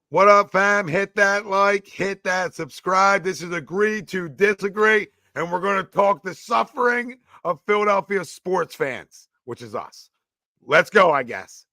What up, fam? Hit that like, hit that subscribe. This is Agree to Disagree, and we're going to talk the suffering of Philadelphia sports fans, which is us. Let's go, I guess.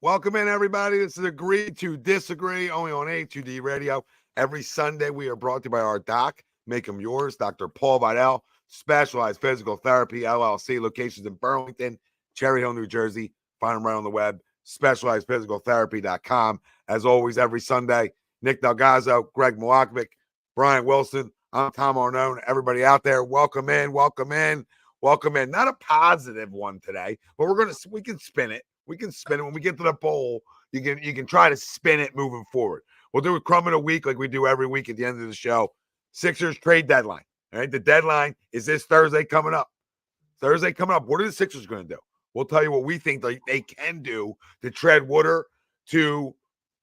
Welcome in, everybody. This is Agree to Disagree, only on A2D Radio. Every Sunday, we are brought to you by our doc, Make Them Yours, Dr. Paul Vidal, Specialized Physical Therapy, LLC, locations in Burlington, Cherry Hill, New Jersey. Find them right on the web, specializedphysicaltherapy.com. As always, every Sunday, Nick DelGozzo, Greg Milakovic, Brian Wilson. I'm Tom Arnone. Everybody out there, welcome in, welcome in, welcome in. Not a positive one today, but we can spin it. We can spin it when we get to the bowl. You can try to spin it moving forward. We'll do a crumb in a week like we do every week at the end of the show. Sixers trade deadline. All right, the deadline is this Thursday coming up. What are the Sixers going to do? We'll tell you what we think they can do to tread water to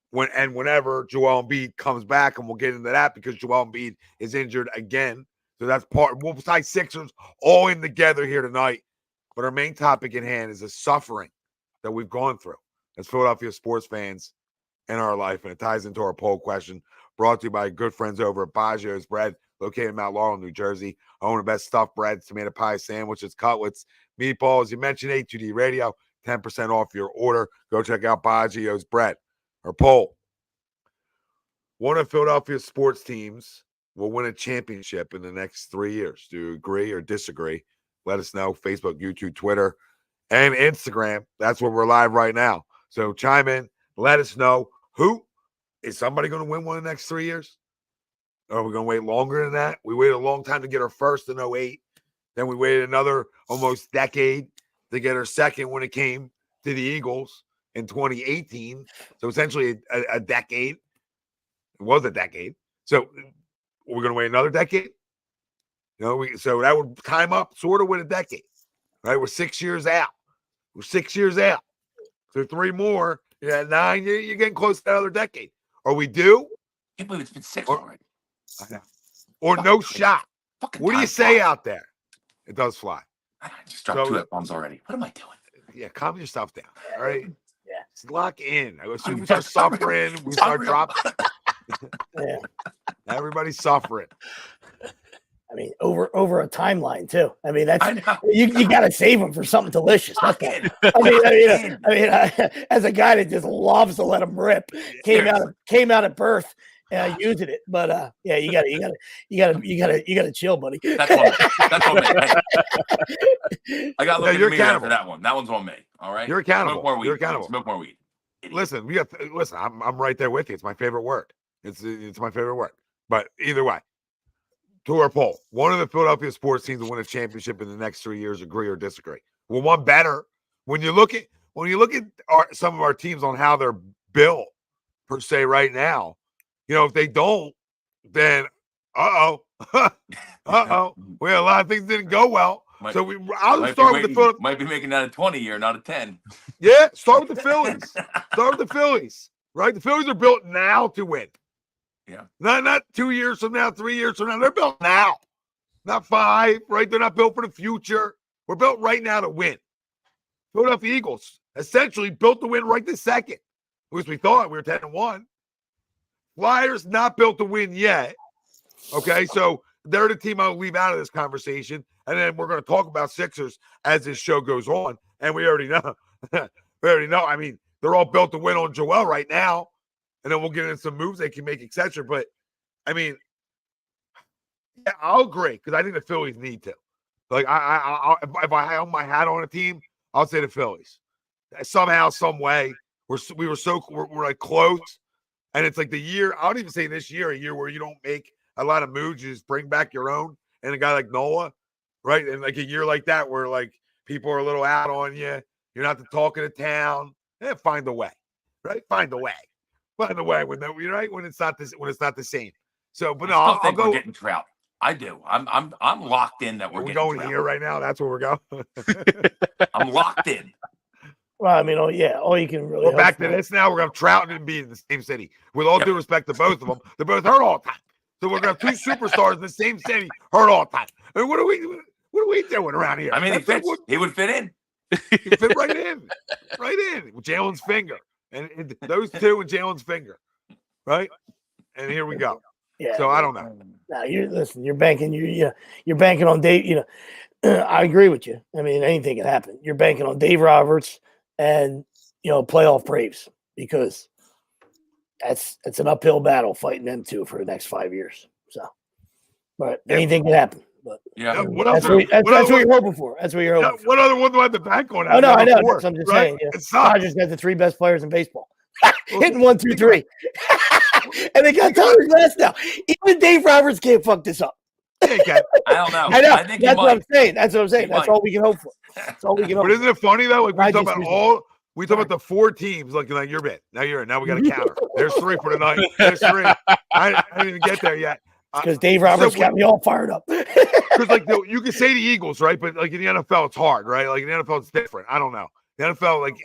whenever Joel Embiid comes back, and we'll get into that because Joel Embiid is injured again. So that's part. We'll tie Sixers all in together here tonight. But our main topic at hand is the suffering that we've gone through as Philadelphia sports fans in our life. And it ties into our poll question brought to you by good friends over at Baggio's Bread, located in Mount Laurel, New Jersey. Own the best stuffed breads, tomato pie sandwiches, cutlets, meatballs. You mentioned A2D Radio, 10% off your order. Go check out Baggio's Bread. Our poll. One of Philadelphia's sports teams will win a championship in the next 3 years. Do you agree or disagree? Let us know. Facebook, YouTube, Twitter, and Instagram. That's where we're live right now. So chime in. Let us know. Who is somebody going to win one in the next 3 years? Or are we going to wait longer than that? We waited a long time to get our first in 2008. Then we waited another almost decade to get our second when it came to the Eagles in 2018. So essentially a decade. It was a decade. So we're going to wait another decade. So that would time up sort of with a decade. Right? We're 6 years out. So 3 more. Yeah, 9. You're getting close to another decade. Are we due? I can't believe it's been 6 already. I know. Or no shot. What do you say out there? It does fly. I just dropped 2 F-bombs already. What am I doing? Yeah, calm yourself down. All right? Yeah. Just lock in. As soon as we start suffering, we start dropping. Yeah. Everybody's suffering. I mean, over a timeline too. I mean, that's you got to save them for something delicious. That's as a guy that just loves to let them rip, came out at birth, using it. But yeah, you gotta chill, buddy. That's on me. Hey. I got to look at the mirror after that one. That one's on me. All right. You're accountable. Smoke more weed. You're accountable. Smoke more weed. Listen, I'm right there with you. It's my favorite word. It's my favorite word. But either way. To our poll, one of the Philadelphia sports teams will win a championship in the next 3 years. Agree or disagree? Well, one better. When you look at some of our teams on how they're built per se right now, if they don't, then well, a lot of things didn't go well. I'll start with the Phillies. Might be making that a 20 year, not a 10. Yeah, start with the Phillies. Right? The Phillies are built now to win. Yeah. Not 2 years from now, 3 years from now. They're built now. Not 5, right? They're not built for the future. We're built right now to win. Philadelphia Eagles essentially built to win right this second. At least we thought. We were 10-1. Flyers not built to win yet. Okay, so they're the team I'll leave out of this conversation. And then we're going to talk about Sixers as this show goes on. And we already know. I mean, they're all built to win on Joel right now. And then we'll get into some moves they can make, etc. But, I mean, yeah, I'll agree because I think the Phillies need to. Like, if I hang my hat on a team, I'll say the Phillies. Somehow, some way, we're like close. And it's like the year, I don't even say this year, a year where you don't make a lot of moves, you just bring back your own. And a guy like Nola, right? And like a year like that where like people are a little out on you. You're not the talk of the town. Find a way, right? Find a way. By the way, when it's not the same. So, but no, I'll go. We're getting Trout. I do. I'm locked in that we're going Trout. here right now. That's where we're going. I'm locked in. Well, I mean, all you can really. Well, back to this now. We're going to have Trout and Embiid in the same city. With all due respect to both of them, they're both hurt all the time. So we're going to have two superstars in the same city hurt all the time. I mean, what are we doing around here? I mean, he would fit in. He fit right in. With Jalen's finger. And those two and Jalen's finger. Right? And here we go. Yeah. So I don't know. No, you're banking. You're banking on Dave. I agree with you. I mean, anything can happen. You're banking on Dave Roberts and playoff Braves because it's an uphill battle fighting them two for the next 5 years. So, but anything can happen. But yeah, that's what you're hoping for. That's what you're hoping for. What other one do I have to bank on? Oh no, I know. That's what I'm just saying. Dodgers got the 3 best players in baseball, hitting 1, 2, 3. And they got Tyler Glass now. Even Dave Roberts can't fuck this up. I don't know. I know. I think that's what I'm saying. That's all we can hope for. That's all we can hope. But isn't it funny though? Like we talk about the 4 teams. Like you're in. Now you're in. Now we got a counter. There's 3 for tonight. There's 3. I didn't even get there yet. Because Dave Roberts got me all fired up. Because you can say the Eagles, right? But like in the NFL, it's hard, right? Like in the NFL, it's different. I don't know. The NFL, like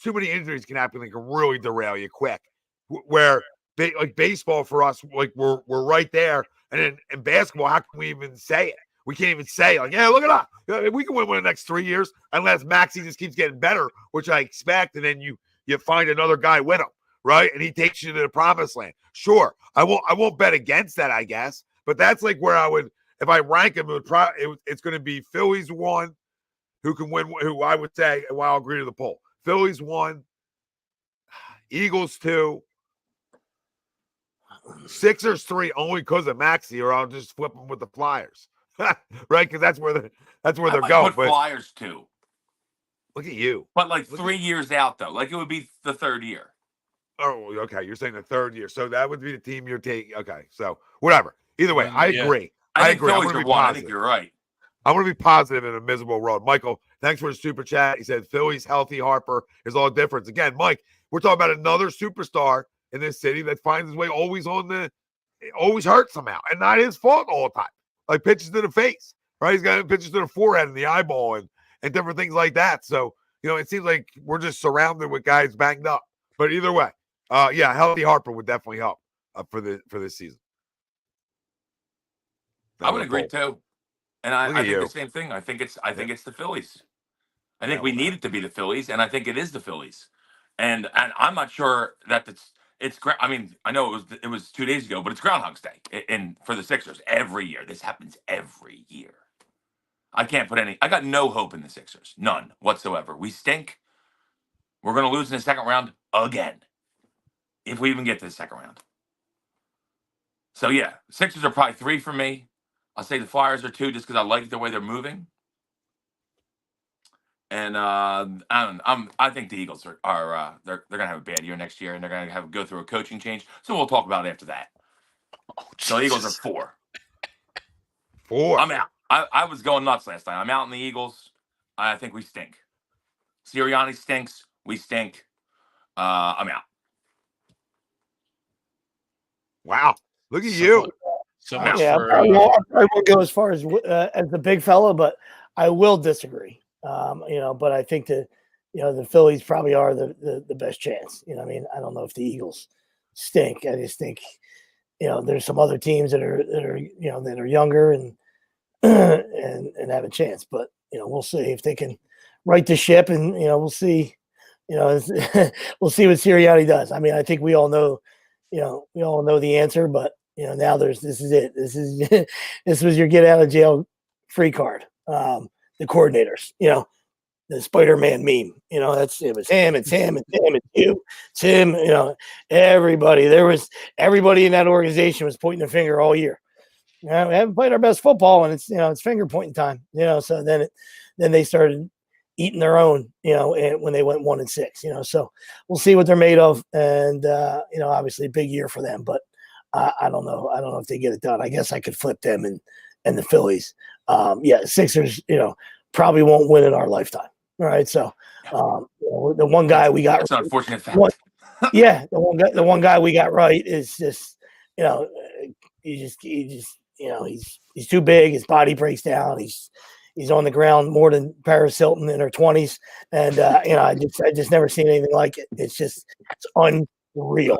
too many injuries can happen. They can really derail you quick. Where like baseball for us, like we're right there. And then in basketball, how can we even say it? We can't even say like, yeah, look at us. We can win the next 3 years unless Maxey just keeps getting better, which I expect. And then you find another guy with him, right? And he takes you to the promised land. Sure, I won't bet against that, I guess. But that's like where I would, if I rank him, it's going to be Phillies 1, who can win. Who I would say, well, I'll agree to the poll. Phillies 1, Eagles 2. Sixers 3 only because of Maxey, or I'll just flip them with the Flyers, right? Because that's where they're going. But Flyers 2. Look at you. But like 3 years out though, like it would be the 3rd year. Oh, okay. You're saying the 3rd year, so that would be the team you're taking. Okay, so whatever. Either way, I agree. I agree. I'm gonna be positive. I think you're right. I'm going to be positive in a miserable road. Michael, thanks for the super chat. He said Phillies healthy Harper is all difference. Again, Mike, we're talking about another superstar in this city that finds his way always hurt somehow, and not his fault all the time. Like pitches to the face, right? He's got pitches to the forehead and the eyeball and different things like that. So, it seems like we're just surrounded with guys banged up. But either way, healthy Harper would definitely help for this season. I would agree too. And I think the same thing. I think it's the Phillies. I think we need it to be the Phillies, and I think it is the Phillies. And I'm not sure that it's. I mean, I know it was 2 days ago, but it's Groundhog's Day, and for the Sixers every year. This happens every year. I got no hope in the Sixers, none whatsoever. We stink. We're going to lose in the second round again, if we even get to the second round. So yeah, Sixers are probably 3 for me. I'll say the Flyers are 2 just because I like the way they're moving. And I think the Eagles are they're gonna have a bad year next year, and they're gonna go through a coaching change. So we'll talk about it after that. So the Eagles are 4. 4. I'm out. I was going nuts last night. I'm out in the Eagles. I think we stink. Sirianni stinks. We stink. I'm out. Wow, look at you. So much I won't go as far as the big fella, but I will disagree. But I think that the Phillies probably are the best chance. I mean, I don't know if the Eagles stink. I just think there's some other teams that are younger and have a chance. But we'll see if they can right the ship, and we'll see. We'll see what Sirianni does. I mean, I think we all know the answer, but now this is it. This was your get out of jail free card. The coordinators, the Spider-Man meme, it was him, it's him, it's him, it's you, it's him, everybody. Everybody in that organization was pointing the finger all year. We haven't played our best football, and it's finger pointing time, so then they started eating their own, when they went 1-6, so we'll see what they're made of. And, obviously a big year for them, but I don't know. I don't know if they get it done. I guess I could flip them and the Phillies. Sixers, probably won't win in our lifetime. All right. So, the one guy we got, it's an unfortunate fact. Yeah, the one guy we got right is just, he just, he's too big. His body breaks down. He's on the ground more than Paris Hilton in her 20s, and I just never seen anything like it. It's unreal.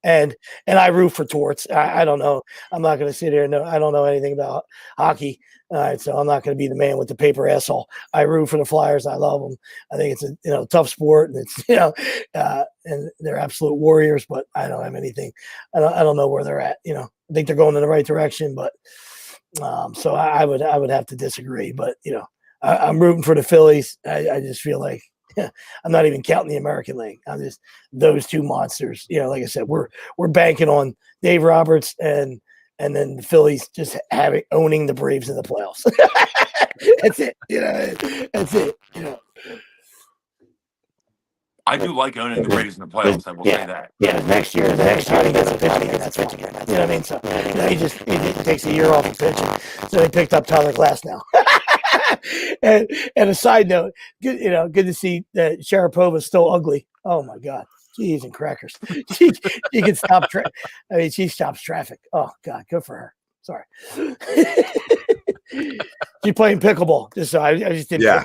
And I root for Torts. I don't know. I'm not going to sit here and I don't know anything about hockey. All right, so I'm not going to be the man with the paper asshole. I root for the Flyers. I love them. I think it's a tough sport, and it's and they're absolute warriors. But I don't have anything. I don't know where they're at. I think they're going in the right direction, but so I would have to disagree. But I'm rooting for the Phillies. I just feel like I'm not even counting the American League. I'm just those two monsters. Like I said, we're banking on Dave Roberts and then the Phillies just owning the Braves in the playoffs. That's it. That's it. I do like owning the Braves in the playoffs. I will say that. Yeah, next year he gets a pitch again. That's pitch again. You know what I mean? So he just takes a year off of pitching. So they picked up Tyler Glass now. and a side note, good to see that Sharapova's still ugly. Oh my God. Jeez and crackers. She can stop she stops traffic. Oh God, good for her. Sorry. She's playing pickleball. Just so I just didn't. Yeah.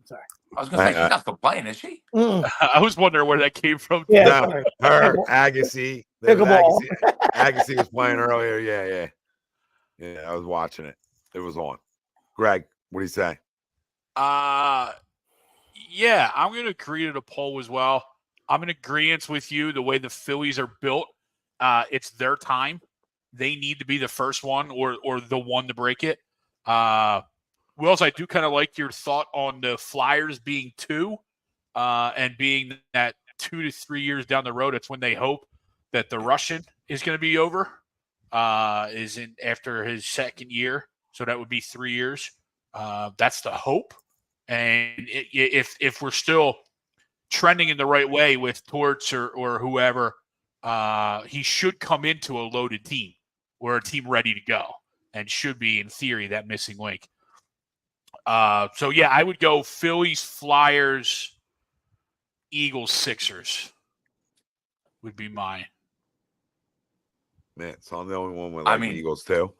Sorry. I was going to say, she's not still playing, is she? I was wondering where that came from. Yeah, no, her, Agassi. Pickleball. Agassi was playing earlier. Yeah, I was watching it. It was on. Greg, what do you say? Yeah, I'm going to agree to the poll as well. I'm in agreement with you. The way the Phillies are built, it's their time. They need to be the first one or the one to break it. Wills, I do kind of like your thought on the Flyers being 2 and being that 2 to 3 years down the road. It's when they hope that the Russian is going to be over, after his second year. So that would be 3 years. That's the hope. And if we're still trending in the right way with Torts or whoever, he should come into a loaded team or a team ready to go and should be, in theory, that missing link. So, yeah, I would go Phillies, Flyers, Eagles, Sixers would be mine. Man, so I'm the only one with the Eagles too.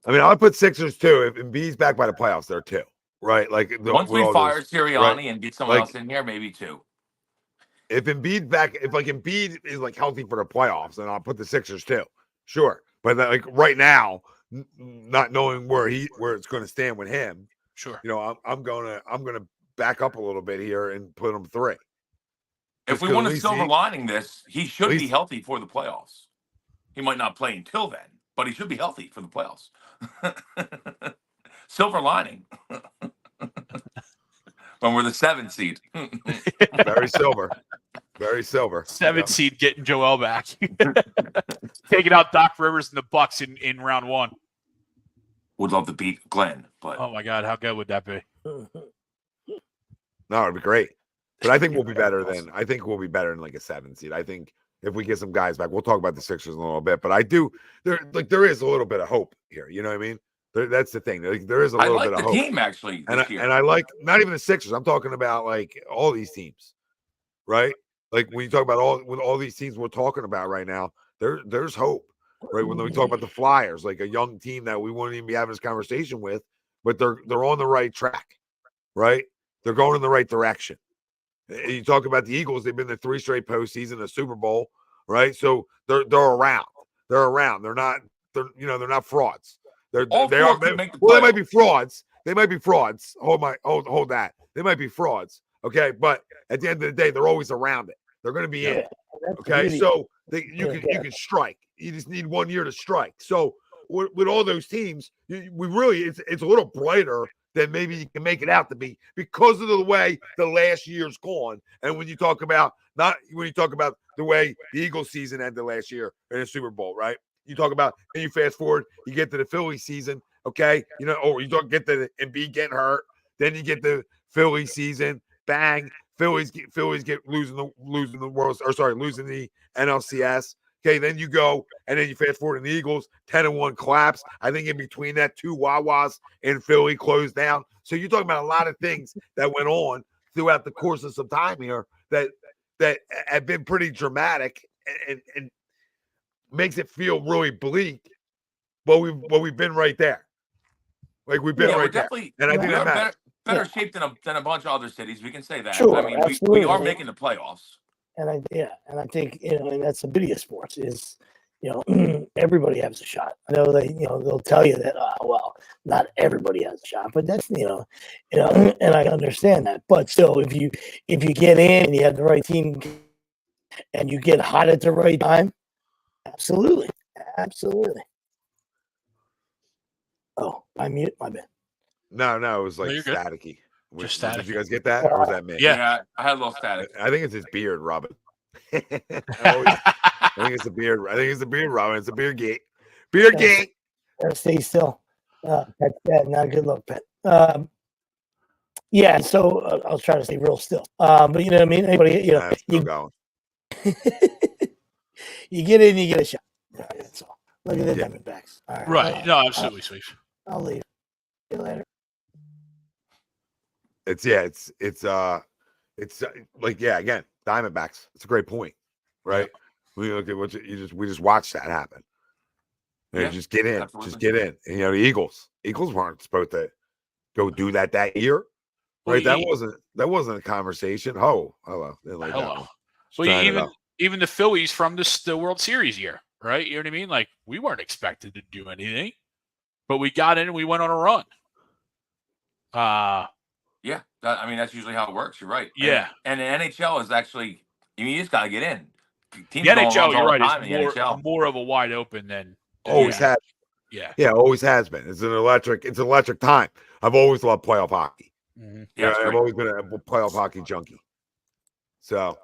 I mean, I'll put Sixers too. If Embiid's back by the playoffs, they're 2, right? Like once we fire Sirianni and get someone else in here, maybe 2. If Embiid's back, if Embiid is healthy for the playoffs, then I'll put the Sixers too. Sure, but right now, not knowing where it's going to stand with him, sure. I'm gonna back up a little bit here and put him 3. If we want to silver lining this, he should be healthy for the playoffs. He might not play until then, but he should be healthy for the playoffs. Silver lining. When we're the 7th seed. Very silver. Very silver. 7th seed getting Joel back. Taking out Doc Rivers and the Bucks in round 1. Would love to beat Glenn, but oh my God, how good would that be? No, it'd be great. But I think we'll be better than a 7th seed. I think if we get some guys back, we'll talk about the Sixers in a little bit. But I do there is a little bit of hope here. You know what I mean? That's the thing. There is a little bit of hope. Team actually, and I like not even the Sixers. I'm talking about all these teams, right? Like when you talk about all these teams we're talking about right now, there's hope, right? When we talk about the Flyers, like a young team that we wouldn't even be having this conversation with, but they're on the right track, right? They're going in the right direction. You talk about the Eagles; they've been in 3 straight postseason, a Super Bowl, right? So they're around. They're around. They're not frauds. They might be frauds. They might be frauds. Hold that. They might be frauds. Okay, but at the end of the day, they're always around it. They're going to be in it. Okay, so you can strike. You just need 1 year to strike. So with all those teams, it's a little brighter than maybe you can make it out to be because of the way the last year's gone. And when you talk about the way the Eagles season ended last year in the Super Bowl, right? You talk about, and you fast forward, you get to the Philly season, okay? Or you don't get to the Embiid getting hurt, then you get the Philly season, bang, Phillies get losing the NLCS. Okay, then you go and then you fast forward in the Eagles, 10-1 collapse. I think in between that, 2 Wawas in Philly closed down. So you're talking about a lot of things that went on throughout the course of some time here that have been pretty dramatic and makes it feel really bleak. But we've been right there. Like we've been right there. And I think that matters. Better shape than a bunch of other cities. We can say that. Sure, I mean, we are making the playoffs. And I think, and that's the beauty of sports is, everybody has a shot. I know they'll tell you that, well, not everybody has a shot, but that's, and I understand that. But still, if you get in and you have the right team and you get hot at the right time, absolutely. Oh, I mute my bad. No, it was like staticky. Just static. Did you guys get that, or was that me? Yeah, I had a little static. I think it's his beard, Robin. I think it's the beard. Robin. It's a beard gate. Beard gate. Gotta stay still. That's bad. Not a good look, Pet. Yeah. So I was trying to stay real still. But you know what I mean. Anybody, you going. You get in, you get a shot. All right, that's all. Look at the Diamondbacks. All right. No, absolutely, sweet. I'll leave. See you later. It's like again, Diamondbacks. It's a great point, right? Yeah. We look at what we just watched that happen. Just get in, absolutely. Just get in. And, the Eagles weren't supposed to go do that year, right? Well, that wasn't a conversation. Hello. Well, even the Phillies from the World Series year, right? You know what I mean? Like we weren't expected to do anything, but we got in and we went on a run. Yeah, that's usually how it works. You're right. Yeah, and the NHL is actually, you just got to get in. Teams the NHL, you're right, is more of a wide open than always has. Yeah, always has been. It's an electric time. I've always loved playoff hockey. Mm-hmm. Yeah, I've always been a playoff hockey junkie. So,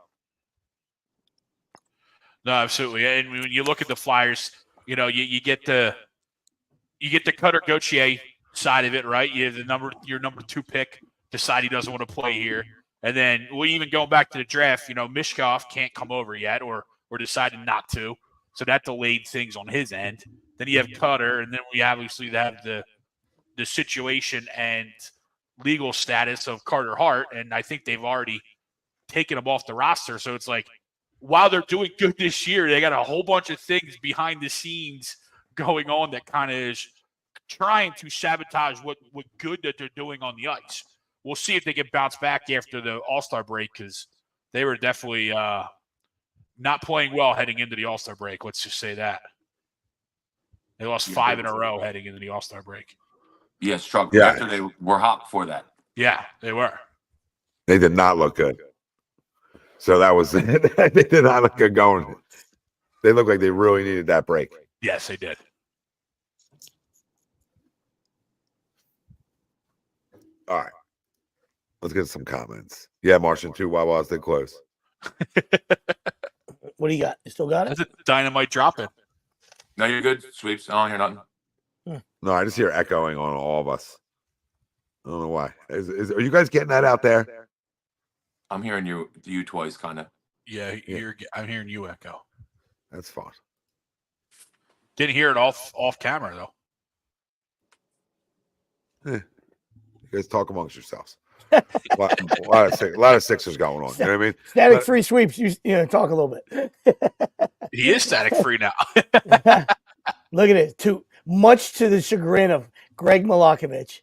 no, absolutely. And when you look at the Flyers, you get the Cutter Gauthier side of it, right? You have your number 2 pick decide he doesn't want to play here, and then even going back to the draft, Mishkov can't come over yet, or decided not to, so that delayed things on his end. Then you have Cutter, and then we obviously have the situation and legal status of Carter Hart, and I think they've already taken him off the roster. So it's like, while they're doing good this year, they got a whole bunch of things behind the scenes going on that kind of is trying to sabotage what good that they're doing on the ice. We'll see if they can bounce back after the All-Star break, because they were definitely not playing well heading into the All-Star break. Let's just say that. They lost 5 in a row heading into the All-Star break. Yeah, struggled. Yeah. After they were hot before that. Yeah, they were. They did not look good. So that was they did not look good going. They looked like they really needed that break. Yes, they did. All right. Let's get some comments. Yeah, Martian 2 Wawas, they close. What do you got? You still got it? That's a dynamite dropping. No, you're good. Sweeps. I don't hear nothing. No, I just hear echoing on all of us. I don't know why. Are you guys getting that out there? I'm hearing you twice, kind of. Yeah, I'm hearing you echo. That's fine. Didn't hear it off camera though. You guys talk amongst yourselves. a lot of Sixers going on. You know what I mean? Static free sweeps. You talk a little bit. He is static free now. Look at it. Much to the chagrin of Greg Milakovic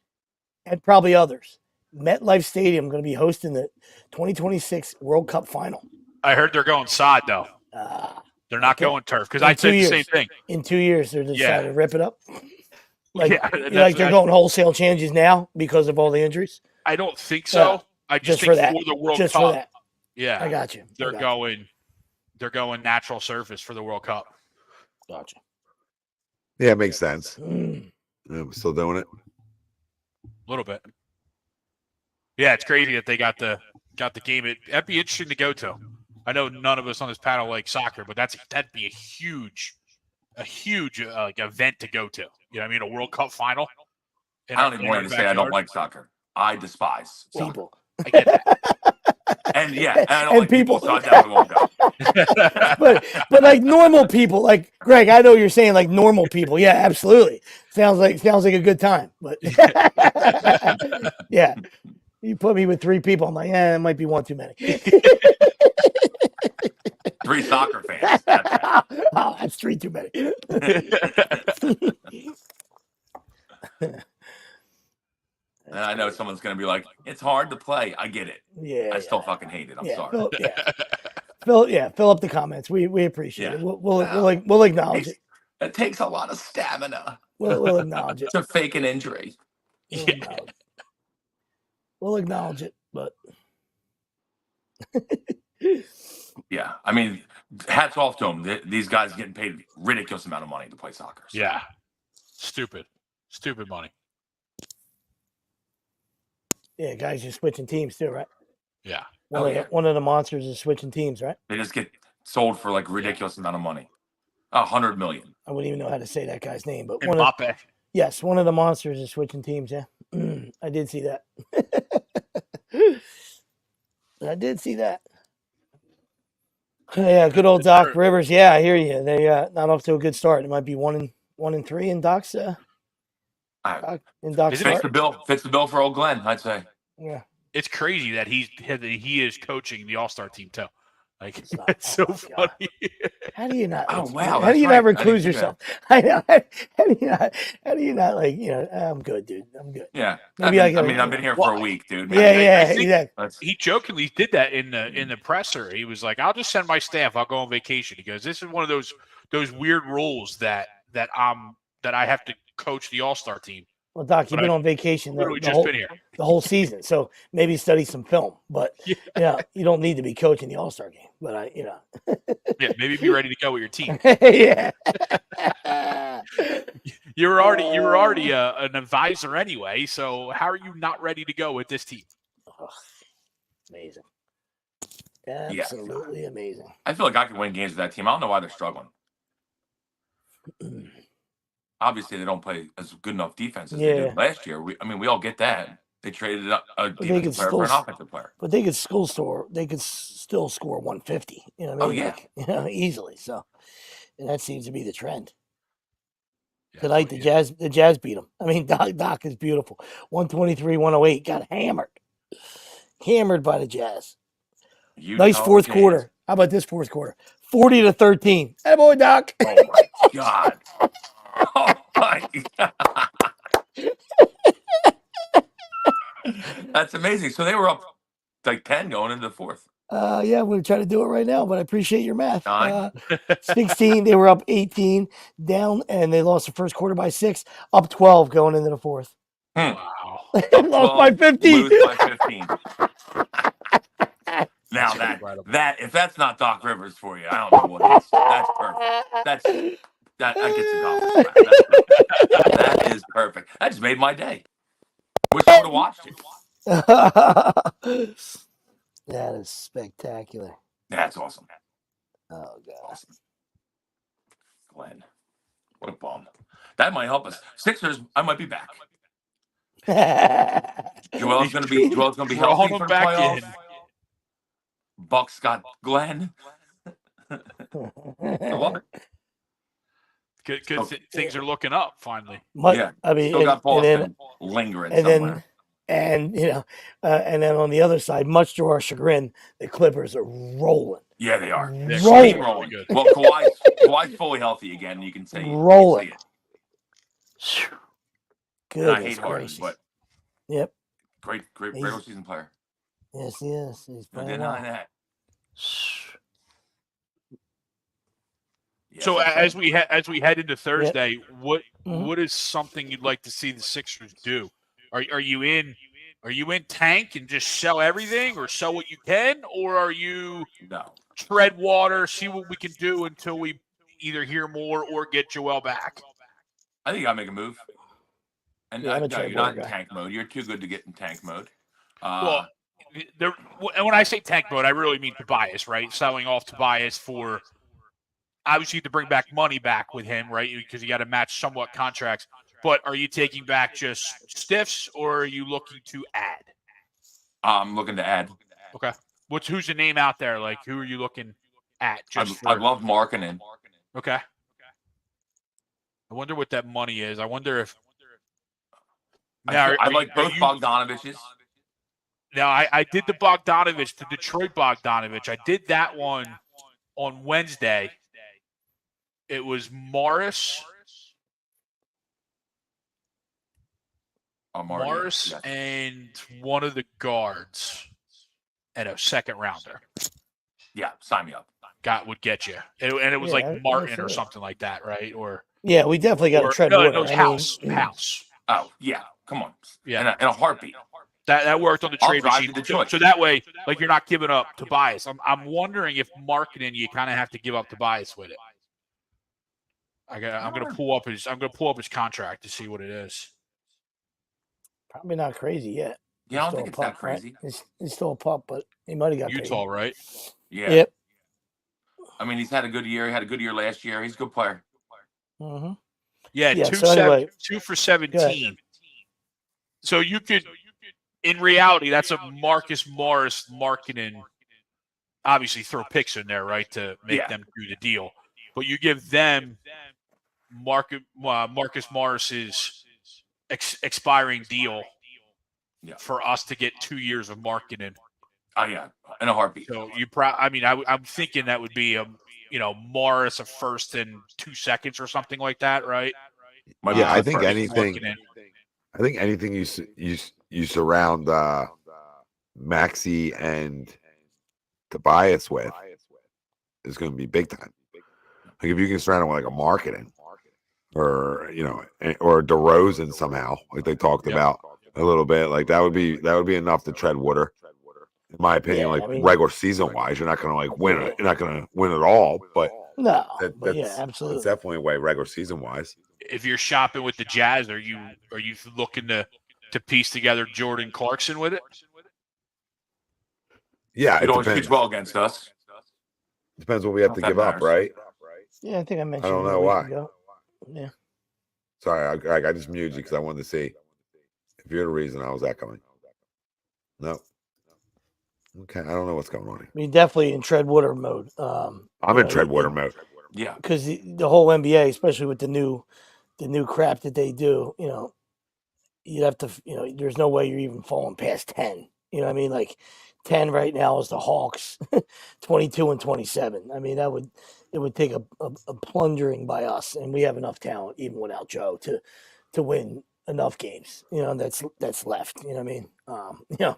and probably others, MetLife Stadium going to be hosting the 2026 World Cup Final. I heard they're going sod though. They're not going turf, because I said the same thing. In 2 years, they're deciding to rip it up. Like they're going wholesale changes now because of all the injuries. I don't think so. I just think for the World Cup. For that. Yeah, I got you. They're going natural surface for the World Cup. Gotcha. Yeah, it makes sense. Yeah, we're still doing it. A little bit. Yeah, it's crazy that they got the game. That'd be interesting to go to. I know none of us on this panel like soccer, but that'd be a huge event to go to. You know what I mean? A World Cup final. I don't even want to say I don't like soccer. I despise people. I get that. And I don't like people, so I definitely won't go. but like normal people, like Greg, I know you're saying like normal people. Yeah, absolutely. Sounds like a good time. But yeah. You put me with 3 people. I'm like, it might be one too many. 3 soccer fans. Oh, that's 3 too many. And I know someone's going to be like, it's hard to play. I get it. Yeah. I still fucking hate it. I'm sorry. Fill up the comments. We appreciate it. We'll acknowledge it. It takes a lot of stamina. We'll acknowledge it. To fake an injury. We'll acknowledge it, but yeah, I mean, hats off to them. These guys getting paid a ridiculous amount of money to play soccer. So. Yeah, stupid money. Yeah, guys are switching teams too, right? Yeah. One of the monsters is switching teams, right? They just get sold for like ridiculous amount of money. 100 million. I wouldn't even know how to say that guy's name, but one of the monsters is switching teams. Yeah, I did see that. I did see that. Yeah, good old Doc Rivers. Yeah, I hear you. They not off to a good start. It might be 1-3 in Doc's. Fits the bill for old Glenn, I'd say. Yeah, it's crazy that he is coaching the All-Star team too. Like it's so funny. How do you not? Oh wow! How do you not recluse yourself? I know. How do you not like? I'm good, dude. I'm good. Yeah. I've been here for a week, dude. Exactly. He jokingly did that in the presser. He was like, "I'll just send my staff. I'll go on vacation." He goes, "This is one of those weird rules that I have to coach the All-Star team." Well, Doc, you've been on vacation been here the whole season, so maybe study some film. But you don't need to be coaching the All-Star game. But maybe be ready to go with your team. Yeah, you were already an advisor anyway. So how are you not ready to go with this team? Oh, amazing, absolutely amazing. I feel like I could win games with that team. I don't know why they're struggling. Obviously, they don't play as good enough defense as they did last year. We all get that. They traded a defensive player for an offensive player. But they could still score 150. You know what I mean? Easily. So, and that seems to be the trend. Tonight, the Jazz beat them. I mean, Doc is beautiful. 123-108. Got hammered by the Jazz. Nice fourth quarter. How about this fourth quarter? 40-13. Hey, boy, Doc. Oh my God. Oh my God. That's amazing. So they were up like 10 going into the fourth. Yeah, I'm going to try to do it right now, but I appreciate your math. 16, they were up 18, down, and they lost the first quarter by 6, up 12 going into the fourth. Wow. Lost by 15. Lose by 15. Now that if that's not Doc Rivers for you, I don't know what is. That's perfect. That gets a golf. That is perfect. That just made my day. Wish I would have watched it. That is spectacular. That's awesome. Oh God. Awesome. Glenn. What a bum. That might help us. Sixers, I might be back. Joel's gonna be healthy for the playoffs. Bucks got Glenn. I love it. Good. Things are looking up finally. I mean, still got Boston lingering somewhere. And then on the other side, much to our chagrin, the Clippers are rolling. Yeah, they are. They're rolling. Good. Well, Kawhi's fully healthy again. You can say rolling. You see it. Good. I hate Harden, but great regular season player. Yes, he is. He's no denying that. So as we head into Thursday, what is something you'd like to see the Sixers do? Are you in tank and just sell everything, or sell what you can, or are you tread water, see what we can do until we either hear more or get Joel back? I think you gotta make a move. And you're not in tank mode. You're too good to get in tank mode. And when I say tank mode, I really mean Tobias, right? Selling off Tobias for obviously to bring back money back with him, right? Because you got to match somewhat contracts. But are you taking back just stiffs, or are you looking to add? I'm looking to add. Okay. Who's the name out there? Like, who are you looking at? I love Markkanen. Okay. I wonder what that money is. I wonder if. I like both Bogdanoviches. Now, I did the Bogdanovich, the Detroit Bogdanovich. I did that one on Wednesday. It was Morris. Morris yes. and one of the guards and a second rounder. Yeah, sign me up. Would get you. And it was like Martin or something like that, right? Or yeah, we definitely got to tread water. No, it was House. Oh, yeah. Come on. Yeah. In a heartbeat. That worked on the trade machine. Detroit. So that way, like, you're not giving up Tobias. I'm wondering if marketing, you kind of have to give up Tobias with it. I'm gonna pull up his contract to see what it is. Probably not crazy yet. Yeah, I don't think it's that crazy. Right? He's still a pup, but he might have got Utah, paid. Right? Yeah. Yep. I mean, he's had a good year. He had a good year last year. He's a good player. Mm-hmm. Yeah, anyway, 2 for 17. So you could, in reality, that's a Marcus Morris marketing. Obviously, throw picks in there, right, to make them do the deal. But you give them Marcus Morris's expiring deal for us to get 2 years of marketing. Oh yeah, in a heartbeat. So I'm thinking that would be Morris a first and 2 seconds or something like that, right? I think anything. I think anything you surround Maxey and Tobias with is going to be big time. Like if you can surround him with like a marketing or or DeRozan somehow, like they talked about a little bit, like that would be enough to tread water. In my opinion, regular season wise, you're not going to like win it. You're not going to win it all, but absolutely. That's definitely a way regular season wise. If you're shopping with the Jazz, are you looking to piece together Jordan Clarkson with it? Yeah, it always speaks well against us. Depends what we have to give up, right? Yeah, I think I mentioned. I don't know why. Yeah. Sorry, Greg. I just muted you because I wanted to see if you're the reason I was echoing. No. Okay, I don't know what's going on here. I mean, definitely in tread water mode. I'm in tread water mode. Yeah, because the whole NBA, especially with the new crap that they do, you'd have to, there's no way you're even falling past 10. You know what I mean? Like 10 right now is the Hawks, 22 and 27. I mean, it would take a plundering by us, and we have enough talent even without Joe to win enough games. That's left. You know what I mean?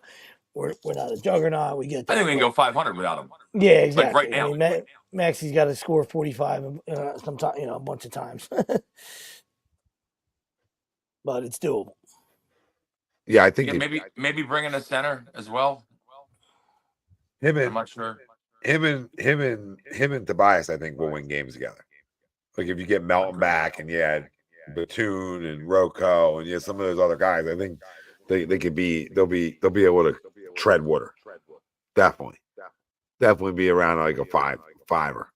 We're not a juggernaut. We get that. I think we can go 500 without him. Yeah, exactly. Like right now. I mean, Maxey's got to score 45 sometimes, a bunch of times. But it's doable. Yeah, I think maybe bring in a center as well. I'm not sure. Him and Tobias, I think, will win games together. Like if you get Melton back and you had Batum and Rocco and some of those other guys, I think they'll be able to tread water. Definitely be around like a fiver.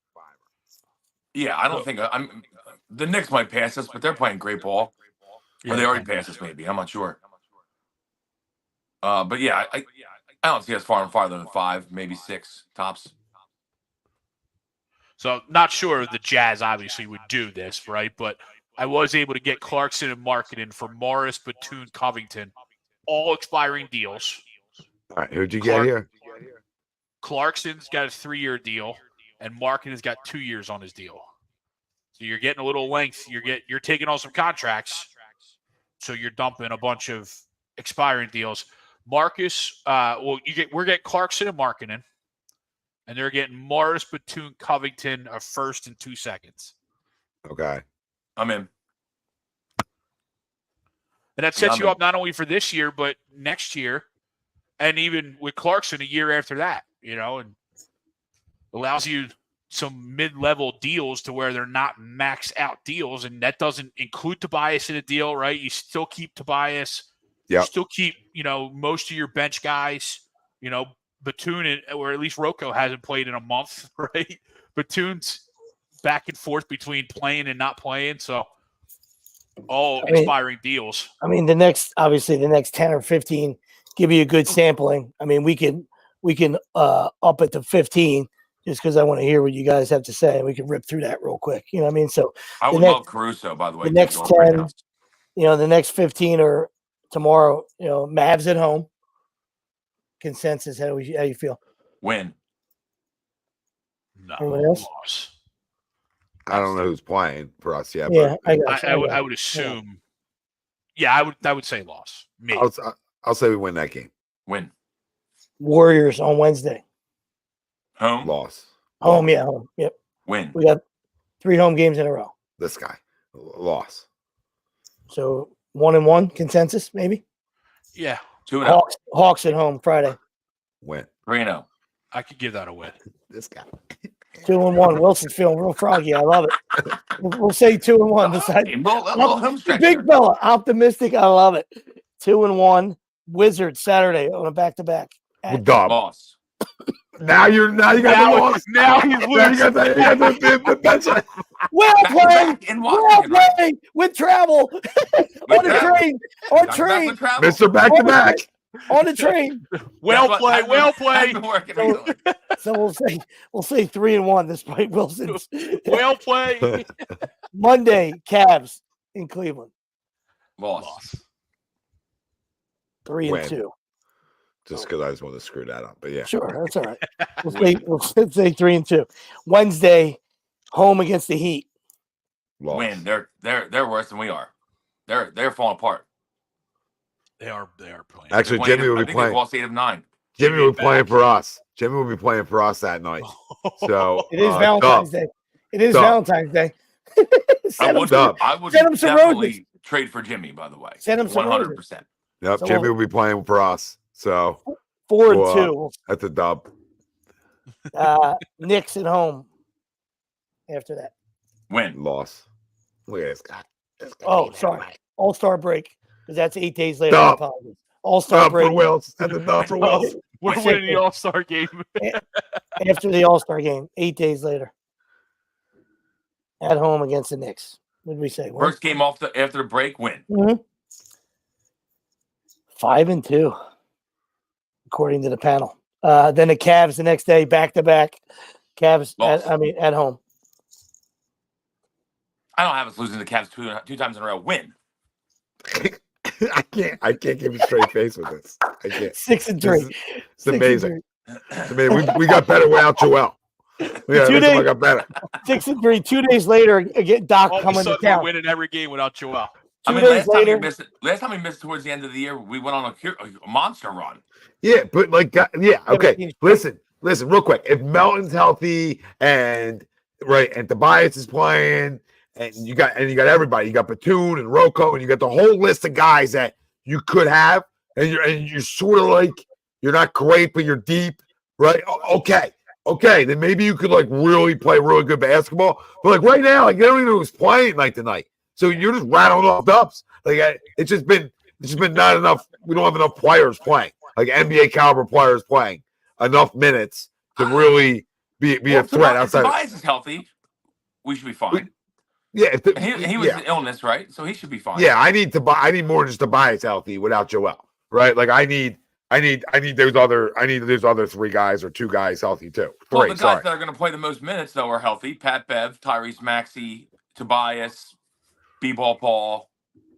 Yeah, I don't think the Knicks might pass us, but they're playing great ball. Or they already passed us, maybe. I'm not sure. But yeah, I don't see us far and farther than 5, maybe 6 tops. So not sure the Jazz obviously would do this, right? But I was able to get Clarkson and marketing for Morris, Batum, Covington, all expiring deals. All right, who'd you get here? Clarkson's got a 3-year deal, and Markkinen's got 2 years on his deal. So you're getting a little length. You're taking on some contracts, so you're dumping a bunch of expiring deals. Marcus, we're getting Clarkson and Markkinen, and they're getting Morris, Batum, Covington, a first and 2 seconds. Okay, I'm in. And that sets you up not only for this year, but next year, and even with Clarkson a year after that, and allows you some mid-level deals to where they're not maxed out deals, and that doesn't include Tobias in a deal, right? You still keep Tobias. Yeah. You still keep, most of your bench guys, Batum, or at least Rocco hasn't played in a month, right? Batum's back and forth between playing and not playing, so all expiring deals. I mean, the next 10 or 15 give you a good sampling. I mean, we can up it to 15 just because I want to hear what you guys have to say, and we can rip through that real quick. You know what I mean? So I would love Caruso, by the way. The next 10, the next 15 are tomorrow. Mavs at home. consensus. How you feel? Win. No. Anyone else? Loss. I don't know who's playing for us yet. Yeah, but I would assume. Yeah, I would say loss. Me. I'll say we win that game. Win. Warriors on Wednesday. Home. Loss. Home, yeah, home. Yep. Win. We got 3 home games in a row. This guy. Loss. So 1-1 consensus, maybe. Yeah. 2-0. Hawks at home Friday. Win. 3-0. I could give that a win. This guy. 2-1. Wilson's feeling real froggy. I love it. We'll say 2-1. Big fella, optimistic. I love it. 2-1. Wizards Saturday on a back-to-back. Dub. Loss. Now you got the loss. Now he's losing. You got the bench. Well played with travel on the train. On train. Mr. Back-to-back. On the train. Well played. So we'll say 3-1 despite Wilson's. Well played. Monday, Cavs in Cleveland. Loss. 3-2. Just because I just want to screw that up, but yeah. Sure, that's all right. We'll say 3-2. Wednesday, home against the Heat. Loss. Win. They're worse than we are. They're falling apart. They are playing. Actually, Jimmy will be playing. They've lost 8 of 9. Jimmy will be playing for us. Jimmy will be playing for us that night. So it is Valentine's Day. It is Valentine's Day. I would send him some definitely trade for Jimmy, by the way. Send him some 100%. Yep, so Jimmy will be playing for us. So 4-2. That's a dub. Knicks at home. After that, win. Loss. Look at this guy. Oh, sorry. All-Star break, because that's 8 days later. All-Star break. For Wills. That's a dub for Wills. We're winning the All-Star game. After the All-Star game, 8 days later. At home against the Knicks. What did we say? First game after the break, win. 5-2, according to the panel. Then the Cavs the next day, back-to-back. Cavs, at home. I don't have us losing the Cavs two times in a row. Win. I can't give a straight face with this. I can't. 6-3. It's amazing. It's amazing. We got better without Joel. We got better. 6-3. 2 days later, again, Doc coming to town. We're winning every game without Joel. Last time we missed towards the end of the year, we went on a monster run. Yeah, but okay. Listen, real quick. If Melton's healthy and Tobias is playing, and you got everybody, you got Batum and Rocco, and you got the whole list of guys that you could have, and you're sort of like you're not great, but you're deep, right? Okay, then maybe you could really play really good basketball. But right now, they don't even know who's playing night to night. So you're just rattling off dubs. It's just been not enough. We don't have enough players playing, NBA caliber players playing enough minutes to really be a threat outside. If Tobias is healthy, we should be fine. He was an illness, right? So he should be fine. Yeah, I need more than just Tobias healthy without Joel, right? I need those other 3 guys or 2 guys healthy too. Well, the guys that are going to play the most minutes though are healthy: Pat Bev, Tyrese Maxey, Tobias, B-Ball Paul.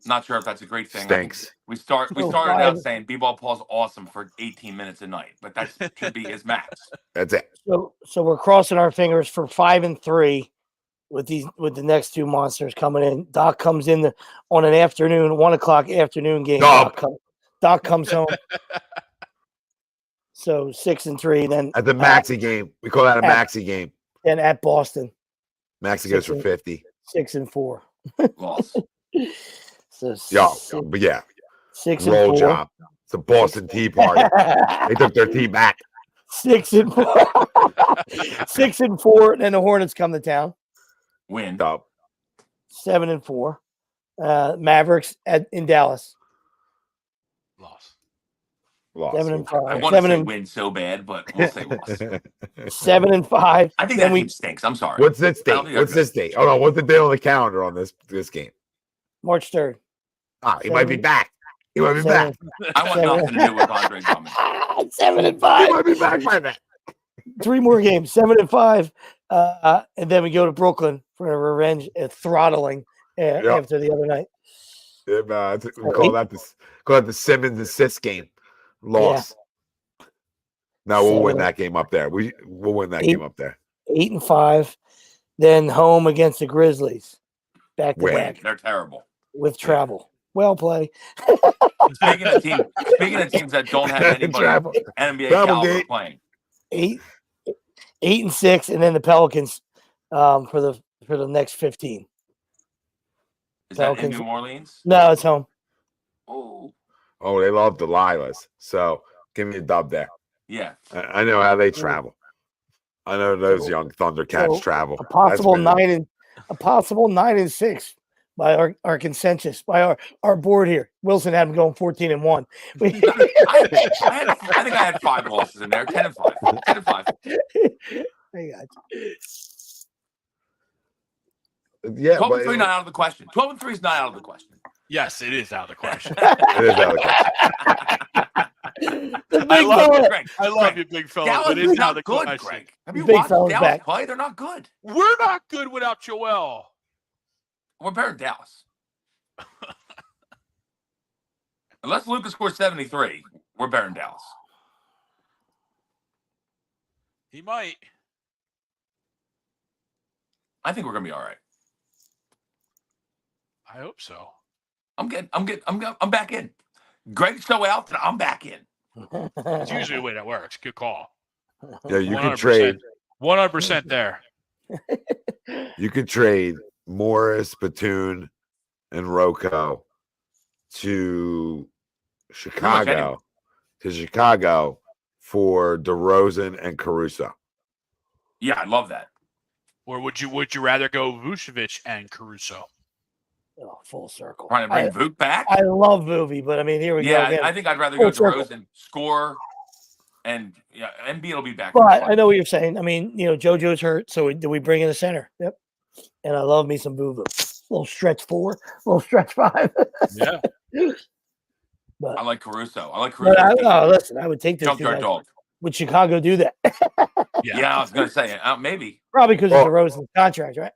Not sure if that's a great thing. Stinks. We started out saying B-Ball Paul's awesome for 18 minutes a night, but that should be his max. That's it. So we're crossing our fingers for 5-3 with the next 2 monsters coming in. Doc comes in on an afternoon, 1:00 afternoon game. Doc comes home. So 6-3. Then at the Maxey game, we call that a Maxey game. And at Boston, Maxey goes for 50. 6-4. Loss. So 6 roll job. It's a Boston Tea Party. They took their tea back. 6-4. 6-4. Then the Hornets come to town. Win. 7-4. Mavericks in Dallas. Loss. 7-5. I want to say win so bad, but we'll say loss. 7-5. I think that team stinks. I'm sorry. What's this date? Hold on. What's the date on the calendar on this game? March 3rd. He might be back. He might be back. I want nothing to do with Andre Drummond. 7-5. He might be back by then. 3 more games. 7-5. And then we go to Brooklyn for a revenge throttling after the other night. We call that the Simmons assist game. Loss. No, we'll win that game up there. We'll win that game up there. 8-5. Then home against the Grizzlies. Back to back. They're terrible. With travel. Well play. Speaking of teams that don't have anybody NBA caliber playing. 8-6, and then the Pelicans for the next 15. Is Pelicans. That in New Orleans? No, it's home. Oh, they love Delilah's. So give me a dub there. Yeah, I know how they travel. I know those young Thundercats travel. A possible 9-6 by our consensus, by our board here. Wilson had them going 14-1. I think I had 5 losses in there. 10-5. 10-5. I got you. Yeah, 12-3 not out of the question. 12-3 is not out of the question. Yes, it is out of the question. It is out of the question. I love you, big fella. Dallas but it is out of the good, question. Greg. Have you watched Dallas play? They're not good. We're not good without Joel. We're better than Dallas. Unless Lucas scores 73, we're better than Dallas. He might. I think we're gonna be all right. I hope so. I'm back in. Greg's still out, and I'm back in. It's usually the way that works. Good call. Yeah, you can trade 100% there. You could trade Morris, Batum, and Rocco to Chicago for DeRozan and Caruso. Yeah, I love that. Or would you rather go Vucevic and Caruso? Oh, full circle. Trying to bring Vuk back? I love Vuvie, but I mean, here we go. Yeah, I think I'd rather go DeRozan, score, and Embiid will be back. But I know what you're saying. I mean, JoJo's hurt, so do we bring in a center? Yep. And I love me some Vuvu. Little stretch 4, little stretch 5. Yeah. But I like Caruso. Listen, I would take this. Junkyard dog. Would Chicago do that? Yeah, I was going to say maybe. Probably because of DeRozan's contract, right?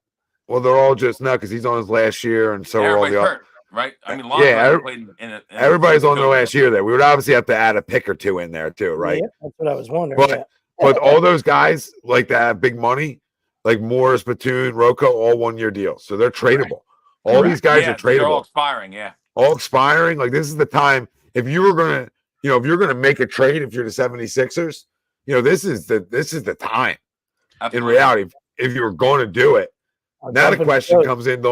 Well, they're all just because he's on his last year, and so are all the hurt, right? I mean, everybody's on their last year there. We would obviously have to add a pick or two in there too, right? Yeah, that's what I was wondering. But all those guys like that have big money, like Morris, Batum, Rocco, all 1-year deals, so they're tradable. All these guys are tradable. They're all expiring, all expiring. Like this is the time if you were gonna, if you're gonna make a trade, if you're the 76ers, this is the time. Absolutely. In reality, if you were going to do it. Now the question comes into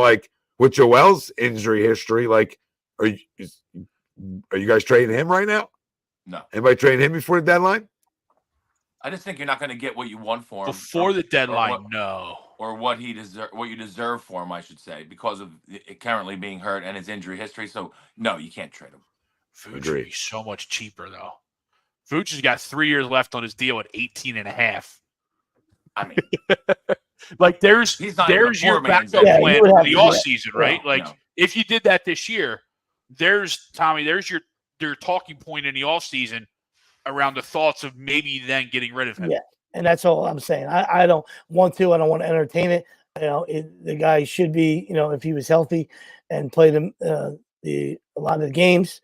with Joel's injury history, are you guys trading him right now? No. Anybody trading him before the deadline? I just think you're not going to get what you want for him before the deadline. Or what you deserve for him, I should say, because of it currently being hurt and his injury history. So no, you can't trade him. Vooch would be so much cheaper though. Vooch has got 3 years left on his deal at 18.5. I mean. There's your backup plan for the off season, right? If you did that this year, there's your talking point in the off season around the thoughts of maybe then getting rid of him. Yeah, and that's all I'm saying. I don't want to. I don't want to entertain it. The guy should be, if he was healthy and played a lot of the games,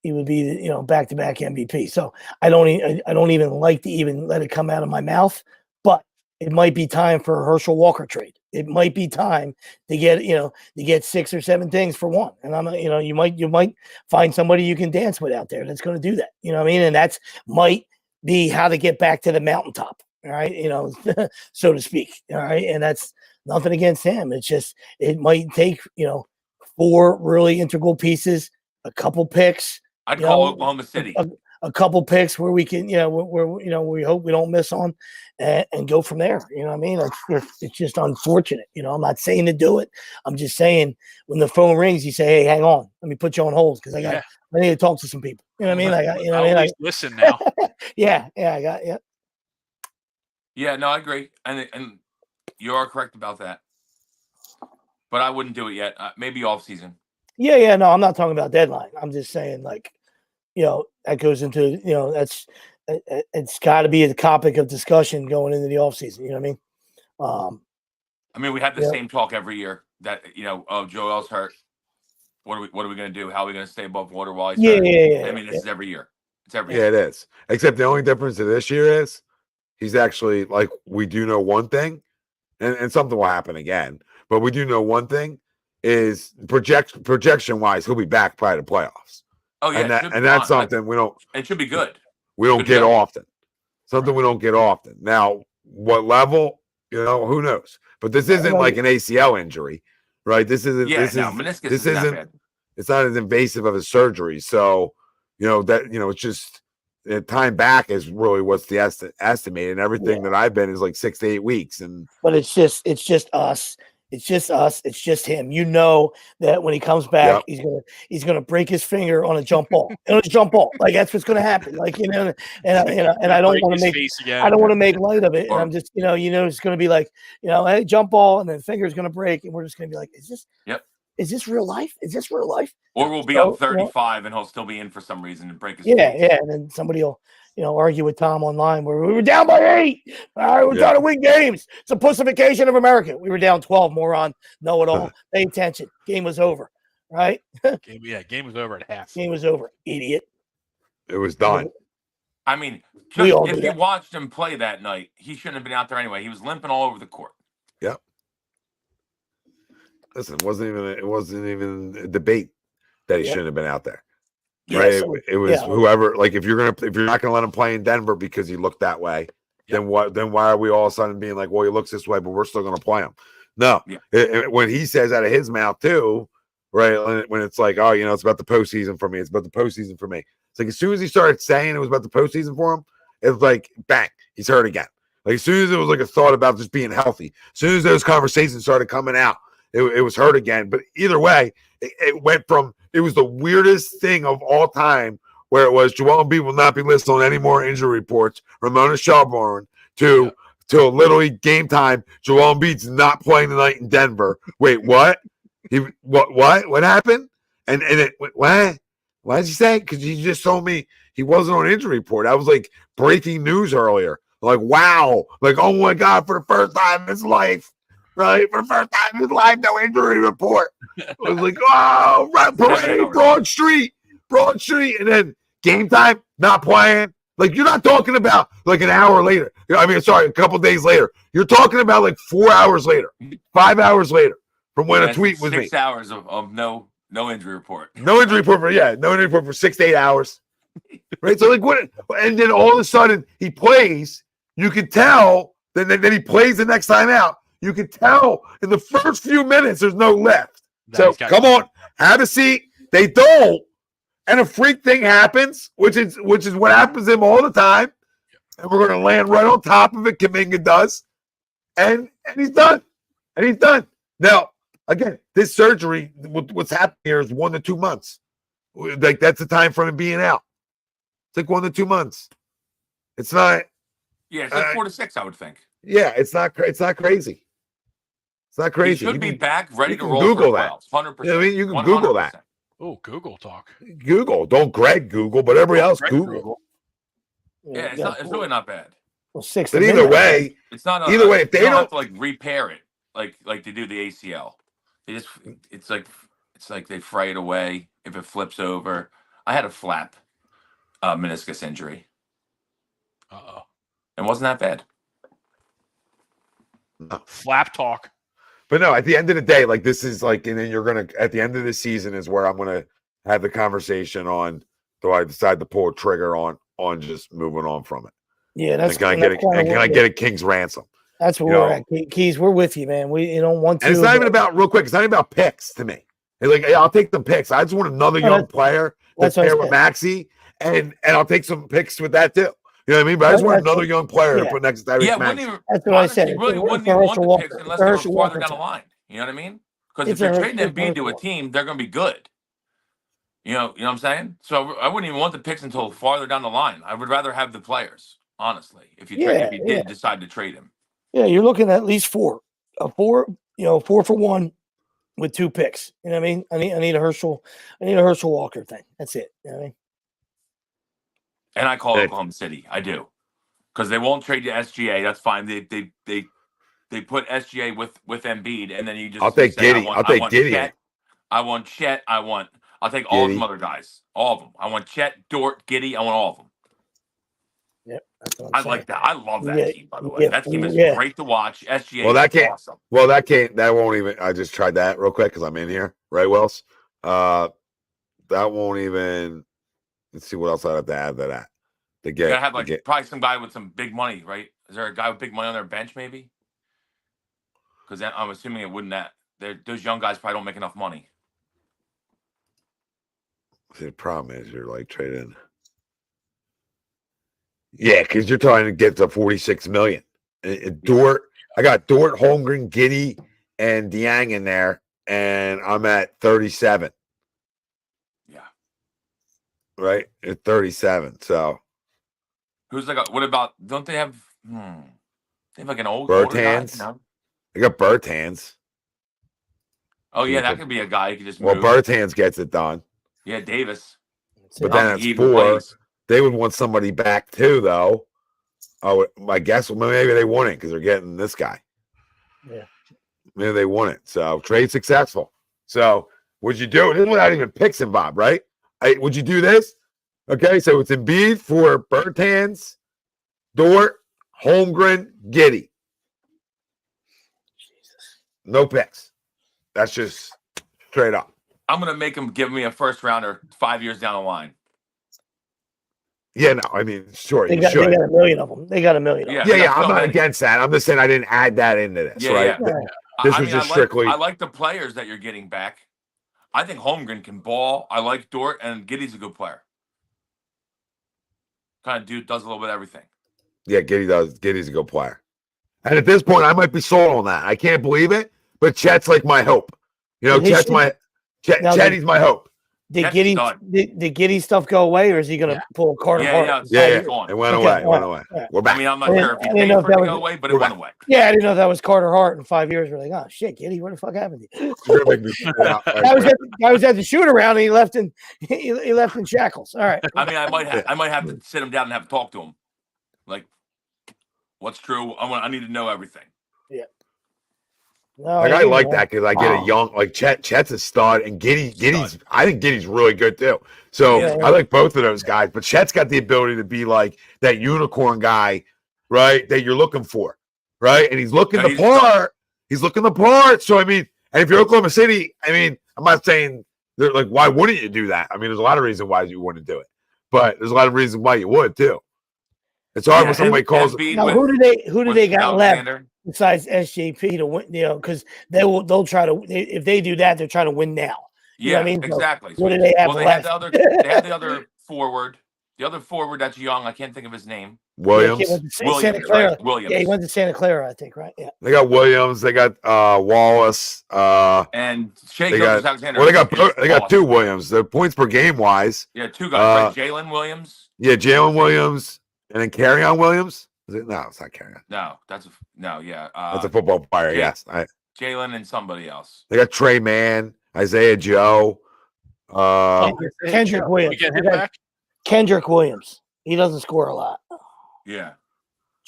he would be, back-to-back MVP. So I don't even like to even let it come out of my mouth, but it might be time for a Herschel Walker trade. It might be time to get 6 or 7 things for one. And you might find somebody you can dance with out there that's going to do that. You know what I mean? And that's might be how to get back to the mountaintop. All right. So to speak. All right. And that's nothing against him. It's just, it might take, 4 really integral pieces, a couple picks. I'd call Oklahoma City. A couple picks where we can, where we hope we don't miss on, and go from there. You know what I mean? It's just unfortunate. I'm not saying to do it. I'm just saying when the phone rings, you say, "Hey, hang on, let me put you on hold because I need to talk to some people." You know what I mean? Listen now. Yeah. Yeah, no, I agree, and you are correct about that. But I wouldn't do it yet. Maybe off season. Yeah. No, I'm not talking about deadline. I'm just saying that goes into, it's got to be a topic of discussion going into the offseason. You know what I mean? We have the same talk every year that, Joel's hurt. What are we going to do? How are we going to stay above water while he's hurt? Yeah. This is every year. It's everything. Yeah, it is. Except the only difference to this year is he's actually like, we do know one thing, and something will happen again. But we do know one thing is projection wise, he'll be back prior to playoffs. Oh yeah, and that's something we don't. It should be good. We don't get often. Something we don't get often. Now, what level? Who knows? But this isn't like an ACL injury, right? This isn't. Yeah, meniscus. This isn't. That bad. It's not as invasive of a surgery. So, it's just time back is really what's the estimate, and everything that I've been is like 6 to 8 weeks. But it's just us. It's just us. It's just him. That when he comes back, he's gonna break his finger on a jump ball. Like that's what's gonna happen. Like and I don't want to make light of it. And I'm just it's gonna be like hey, jump ball, and then finger's gonna break, and we're just gonna be like, is this real life? Is this real life? Or we'll be up 35 and he'll still be in for some reason and break his face. Yeah, and then somebody will argue with Tom online where we were down by 8. All right, we're trying to win games. It's a pussification of America. We were down 12, moron. Know it all. Pay attention. Game was over. Right? Game was over at half. Game was over, idiot. It was done. I mean, if you watched him play that night, he shouldn't have been out there anyway. He was limping all over the court. Yep. Listen, it wasn't even a debate that he shouldn't have been out there. Right? So, it was whoever. Like, if you're not gonna let him play in Denver because he looked that way, then what? Then why are we all of a sudden being like, well, he looks this way, but we're still gonna play him? No. When he says out of his mouth too, right? When it's like, oh, it's about the postseason for me. It's about the postseason for me. It's like as soon as he started saying it was about the postseason for him, it was like, bang, he's hurt again. Like as soon as it was like a thought about just being healthy, as soon as those conversations started coming out, it was hurt again. But either way, it went from, it was the weirdest thing of all time where it was Joel Embiid will not be listed on any more injury reports, Ramona Shelburne, to literally game time, Joel Embiid's not playing tonight in Denver. Wait, what? What happened? And it what? Why did you say? Because you just told me he wasn't on injury report. I was like breaking news earlier. Like, wow. Like, oh my God, for the first time in his life. Right? For the first time in his life, no injury report. I was like, oh, right, parade, Broad Street. And then game time, not playing. Like, you're not talking about like an hour later. A couple days later. You're talking about like 4 hours later, 5 hours later from when a tweet was made. 6 hours of no injury report. No injury report for 6 to 8 hours. Right? So, like, what? And then all of a sudden, he plays. You can tell. Then he plays the next time out. You can tell in the first few minutes there's no lift. So come on, have a seat. They don't, and a freak thing happens, which is what happens to him all the time. And we're going to land right on top of it. Kuminga does, and he's done. Now, again, this surgery, what's happening here is 1 to 2 months. Like that's the time for him being out. It's like 1 to 2 months. It's not. Yeah, it's like 4 to 6, I would think. Yeah, it's not crazy. It's not crazy. He should be back, ready to roll. Google that. 100%. You can Google that. Oh, Google talk. Google. Don't Greg Google, but everybody else Google. Yeah, it's really not bad. Well, 6. But either way, it's not. Either way, if they don't have to like repair it, like they do the ACL, they just it's like they fray it away if it flips over. I had a flap meniscus injury. It wasn't that bad. No. Flap talk. But no, at the end of the day, like this is like, and then you're going to, at the end of the season is where I'm going to have the conversation on, do I decide to pull a trigger on just moving on from it? Yeah, that's can I get a king's ransom? That's where we're at. Keys, we're with you, man. We don't want to. And it's not even about real quick. It's not even about picks to me. It's like, hey, I'll take the picks. I just want another young player that's pair with Maxey, and I'll take some picks with that too. You know what I mean? But I just want another young player to put next to Maxey. That's what I said. You really wouldn't even want the picks unless they're farther down the line. You know what I mean? Because if you're trading Embiid to a team, they're going to be good. You know what I'm saying? So I wouldn't even want the picks until farther down the line. I would rather have the players, honestly. If you did decide to trade him. Yeah, you're looking at least 4. 4 for 1 with 2 picks. You know what I mean? I need a Herschel Walker thing. That's it. You know what I mean? And I call Oklahoma City. I do. Because they won't trade you SGA. That's fine. They put SGA with Embiid, and then you just I'll take Giddey. I'll take Giddey. I want Chet. I'll I'll take all of them Giddey. other guys. All of them. I want Chet, Dort, Giddey. I want all of them. Yep, that's what I I'm like that. I love that Yeah, team, by the way. yeah, That team is yeah. great to watch. SGA Well, that is can't. awesome. Well, that can't. That won't even. I just tried that real quick because I'm in here, right, Wells? That won't even. Let's see what else I have to add to that. To You get, gotta have to like get, probably some guy with some big money, right? Is there a guy with big money on their bench, maybe? Because I'm assuming it wouldn't that those young guys probably don't make enough money. the problem is you're like trading. Yeah, because you're trying to get to 46 million. Dort, I got Dort, Holmgren, Giddey, and Diang in there, and I'm at 37. Yeah. Right at 37. So Who's like? What about? Don't they have? They have like an older guy. Bertans. No? I got Bertans. Oh yeah, that could be a guy you could just Well, move. Bertans gets it done. Yeah, Davis. But then it's 4. They would want somebody back too, though. I guess maybe they want it because they're getting this guy. Yeah. Maybe they want it. So trade successful. So would you do it? This is without even picks and Bob, right? Would you do this? Okay, so it's Embiid for Bertans, Dort, Holmgren, Giddey. Jesus. No picks. That's just straight up. I'm gonna make him give me a first rounder 5 years down the line. Yeah, no, I mean, sure, They you got should. a million of them. They got a million. Yeah, Of them. Yeah, I'm so not many. against that. I'm just saying I didn't add that into this, Yeah, right? yeah. This was just strictly. I like the players that you're getting back. I think Holmgren can ball. I like Dort, and Giddey's a good player. Kind of dude does a little bit of everything. Yeah, Giddey does. Giddey's a good player. And at this point, I might be sold on that. I can't believe it, but Chet's like my hope. You know, Chet's my Chetty's my hope. Did Giddey stuff go away, or is he going to pull a Carter Hart? Yeah. It went away. It went away. We're back. I mean, I'm not sure if he paid for it to go away, but it went away. Yeah, I didn't know if that was Carter Hart in 5 years. We're like, oh shit, Giddey, what the fuck happened to you? I was at the shoot around, and he left in shackles. All right. I mean, I might have to sit him down and have to talk to him. Like, what's true? I need to know everything. Yeah. No, I like that because I get a young Chet's a stud, and Giddey's I think Giddey's really good too. So I like both of those guys, but Chet's got the ability to be like that unicorn guy, right? That you're looking for, right? And he's looking the part. He's looking the part. So I mean, and if you're Oklahoma City, I mean, I'm not saying they're like, why wouldn't you do that? I mean, there's a lot of reasons why you wouldn't do it, but there's a lot of reasons why you would too. It's hard when somebody calls. Now, who do they got left besides SJP to win? You know, because they'll try to. If they do that, they're trying to win now. You know what I mean? Exactly. So what do they have left? They have the other forward. The other forward that's young. I can't think of his name. Williams. Santa Clara. Right, Williams. Yeah, he went to Santa Clara, I think. Right. Yeah. They got Williams. They got Wallace. And Shea Alexander. Well, they got 2 Williams. The points per game wise. Yeah, 2 guys. Right? Jalen Williams. Yeah, Jalen Williams, and then Carry-On Williams. Is it? No, it's not Carry-On. No, that's a football player. Yes, Jalen and somebody else. They got Trey Mann, Isaiah Joe, Kendrick Williams. Kendrick Williams. He doesn't score a lot. Yeah.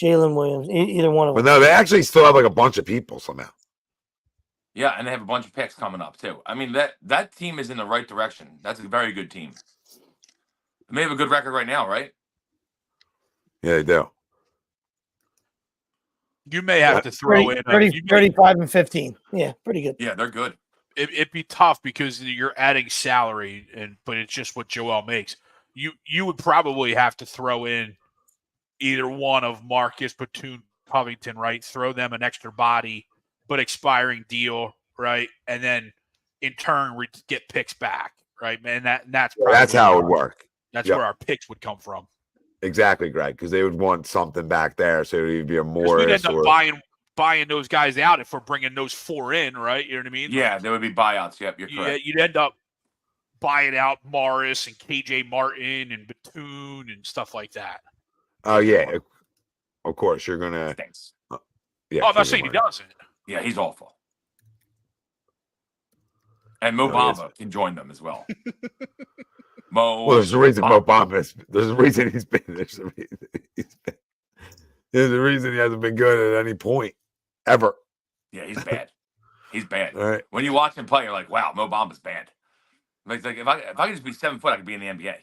Jalen Williams. Either one of them. But no, they actually still have like a bunch of people somehow. Yeah, and they have a bunch of picks coming up too. I mean, that team is in the right direction. That's a very good team. They have a good record right now, right? Yeah, they do. You may have to throw in 35 and 15. Yeah, pretty good. Yeah, they're good. It'd be tough because you're adding salary, but it's just what Joel makes. You would probably have to throw in either one of Marcus, Batum, Covington, right? Throw them an extra body, but expiring deal, right? And then in turn get picks back, right? And that's how it would work. That's where our picks would come from. Exactly, Greg, because they would want something back there, so it would be a more. We'd end up buying those guys out if we're bringing those 4 in, right? You know what I mean? Yeah, there would be buyouts. Yep, you're correct. You'd end up buying out Morris and KJ Martin and Batum and stuff like that. Oh yeah, of course you're gonna. Thanks. Yeah, I'm not saying he doesn't. Yeah, he's awful. And Mo Bamba can join them as well. Well, there's a reason Mo Bamba. There's a reason he's been. There's a reason he hasn't been good at any point ever. Yeah, he's bad. He's bad. All right. When you watch him play, you're like, wow, Mo Bamba's bad. Like if I could just be 7 foot, I could be in the NBA.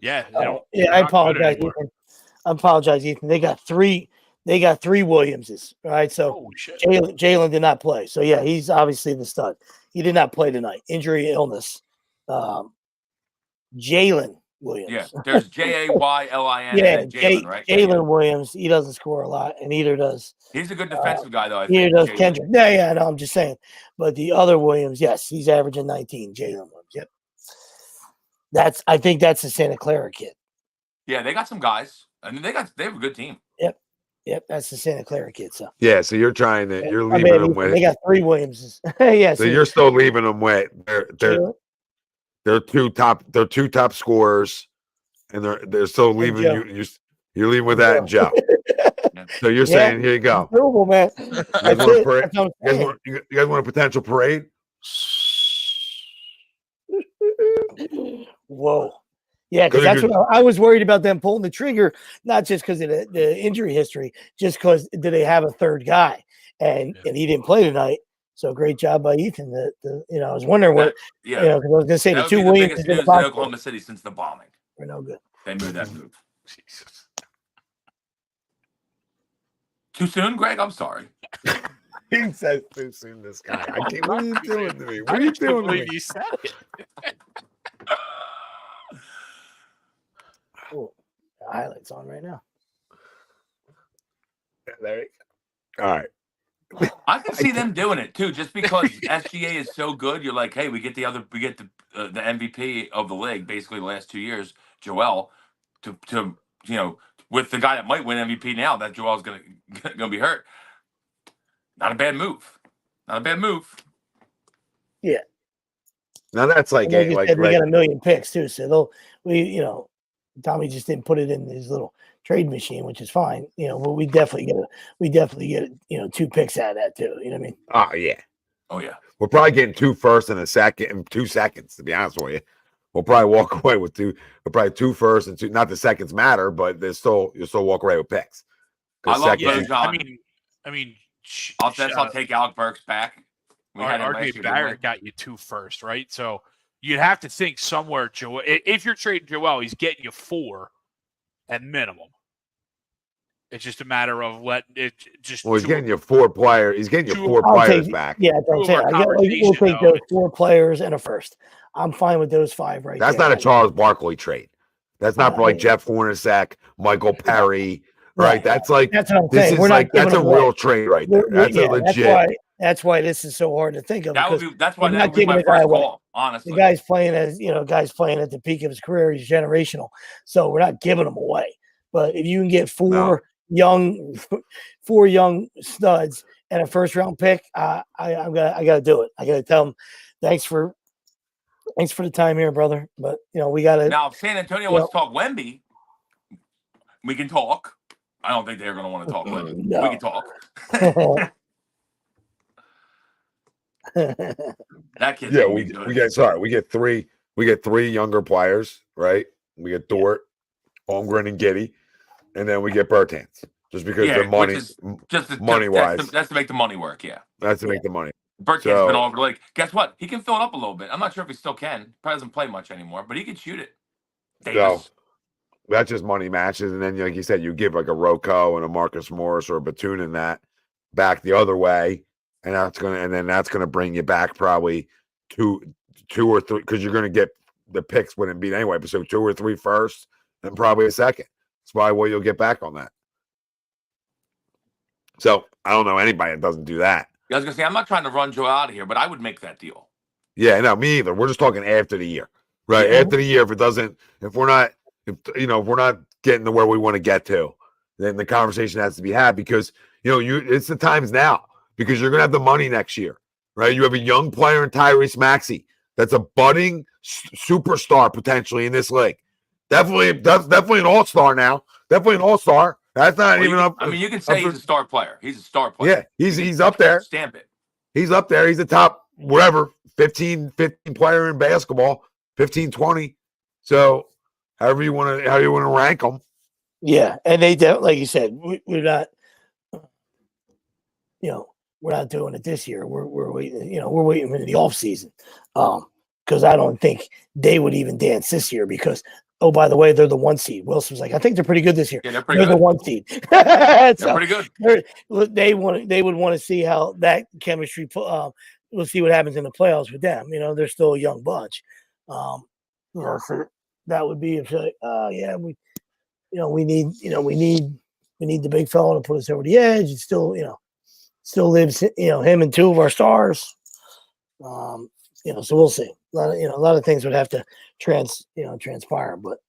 Yeah. I apologize, Ethan. They got three Williamses. All right. So Jalen did not play. So yeah, he's obviously the stud. He did not play tonight. Injury, illness. Jalen Williams. Yeah, there's Jaylin. Yeah, Jalen, right? Jalen Williams. He doesn't score a lot, and neither does. He's a good defensive guy, though. Neither does Kendrick. Yeah. No, I'm just saying. But the other Williams, yes, he's averaging 19. Jalen Williams. Yep. I think that's the Santa Clara kid. Yeah, they got some guys. I mean, they have a good team. Yep, that's the Santa Clara kid. So yeah, so you're leaving them with. They got three Williamses. Yeah, so you're still leaving them with they're two top scorers, and they're still leaving you're leaving with that and Joe. So you're saying, here you go. Terrible, man. You guys want a potential parade? Whoa. Yeah, because that's what I was worried about them pulling the trigger, not just because of the injury history, just because do they have a third guy? And he didn't play tonight. So great job by Ethan. I was wondering what, because I was going to say the two Williams biggest news in Oklahoma City since the bombing. We're no good. They made that move. Jesus. Too soon, Greg? I'm sorry. He says too soon, this guy. What are you doing to me? What are you doing to me? You said it. Oh, the highlights on right now. There you go. All right. I can see them doing it too, just because SGA is so good. You're like, hey, we get the MVP of the league basically the last 2 years, Joel, to with the guy that might win MVP now, that Joel's gonna be hurt. Not a bad move. Yeah. Now that's like they got a million picks too, so Tommy just didn't put it in his little trade machine, which is fine. But we definitely get 2 picks out of that too. You know what I mean? Oh yeah. We're probably getting 2 firsts and a second and 2 seconds, to be honest with you. We'll probably walk away with 2. Probably 2 firsts and 2. You'll still walk away with picks. I love those. I mean, I'll take Alec Burks back. RJ Barrett got you 2 firsts, right? So you'd have to think somewhere, Joel. If you're trading Joel, he's getting you 4 at minimum. It's just a matter of he's getting you 4 players. He's getting you 4 players back. Yeah, we'll take those 4 players and a first. I'm fine with those 5 right That's there. not a Charles Barkley trade. That's not for like Jeff Hornacek, Michael Perry, right? That's what I'm saying. That's a real trade right there. That's a legit. That's why this is so hard to think of. That's why that would be my first call, honestly. The guy's playing at the peak of his career. He's generational. So we're not giving him away. But if you can get 4 young studs and a first round pick, I gotta do it. I gotta tell him thanks for the time here, brother. But we gotta now if San Antonio wants to talk Wemby, we can talk. I don't think they're gonna want to talk Wemby. No. We can talk. That kid. Yeah, we get 3 younger players, right? We get Dort, Holmgren, and Giddey, and then we get Bertans. Just because the money, money wise, that's to make the money work. Yeah, that's to make the money. Bertans been all over the league. Guess what? He can fill it up a little bit. I'm not sure if he still can. Probably doesn't play much anymore, but he can shoot it. So that's just money matches, and then like you said, you give like a Rocco and a Marcus Morris or a Batum in that back the other way. And that's gonna bring you back probably 2 or 3 because you're gonna get the picks wouldn't beat anyway. But so 2 or 3 first and probably a second. That's probably what you'll get back on that. So I don't know anybody that doesn't do that. I was gonna say I'm not trying to run Joe out of here, but I would make that deal. Yeah, no, me either. We're just talking after the year, right? Yeah. After the year, if we're not getting to where we want to get to, then the conversation has to be had because it's the times now. Because you're going to have the money next year, right? You have a young player in Tyrese Maxey that's a budding superstar potentially in this league. Definitely an all-star now. Definitely an all-star. That's not even up. I mean, you can say he's a star player. He's a star player. Yeah, he's up there. Stamp it. He's up there. He's a top, 15 player in basketball, 15, 20. So however you want to rank them. Yeah, and they don't, like you said, we're not, we're not doing it this year. We're waiting, we're waiting for the offseason. Because I don't think they would even dance this year because, oh, by the way, they're the 1 seed. Wilson was like, I think they're pretty good this year. Yeah, they're pretty good. The 1 seed. They're pretty good. They would want to see how that chemistry. We'll see what happens in the playoffs with them. They're still a young bunch. So that would be if like, oh yeah, we need the big fella to put us over the edge. It still lives, him and 2 of our stars. So we'll see. A lot of things would have to transpire, but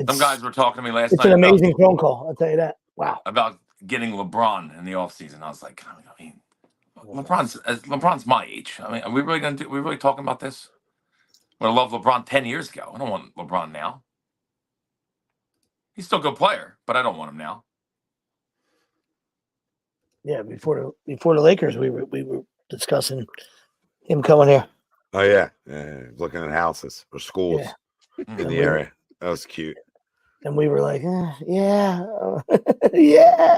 some guys were talking to me last night. It's an amazing phone call. I'll tell you that. Wow. About getting LeBron in the offseason. I was like, I mean, LeBron's my age. I mean, are we really talking about this? I love LeBron 10 years ago. I don't want LeBron now. He's still a good player, but I don't want him now. Yeah, before the Lakers, we were discussing him coming here. Oh yeah, looking at houses or schools in the area. That was cute. And we were like, yeah, yeah,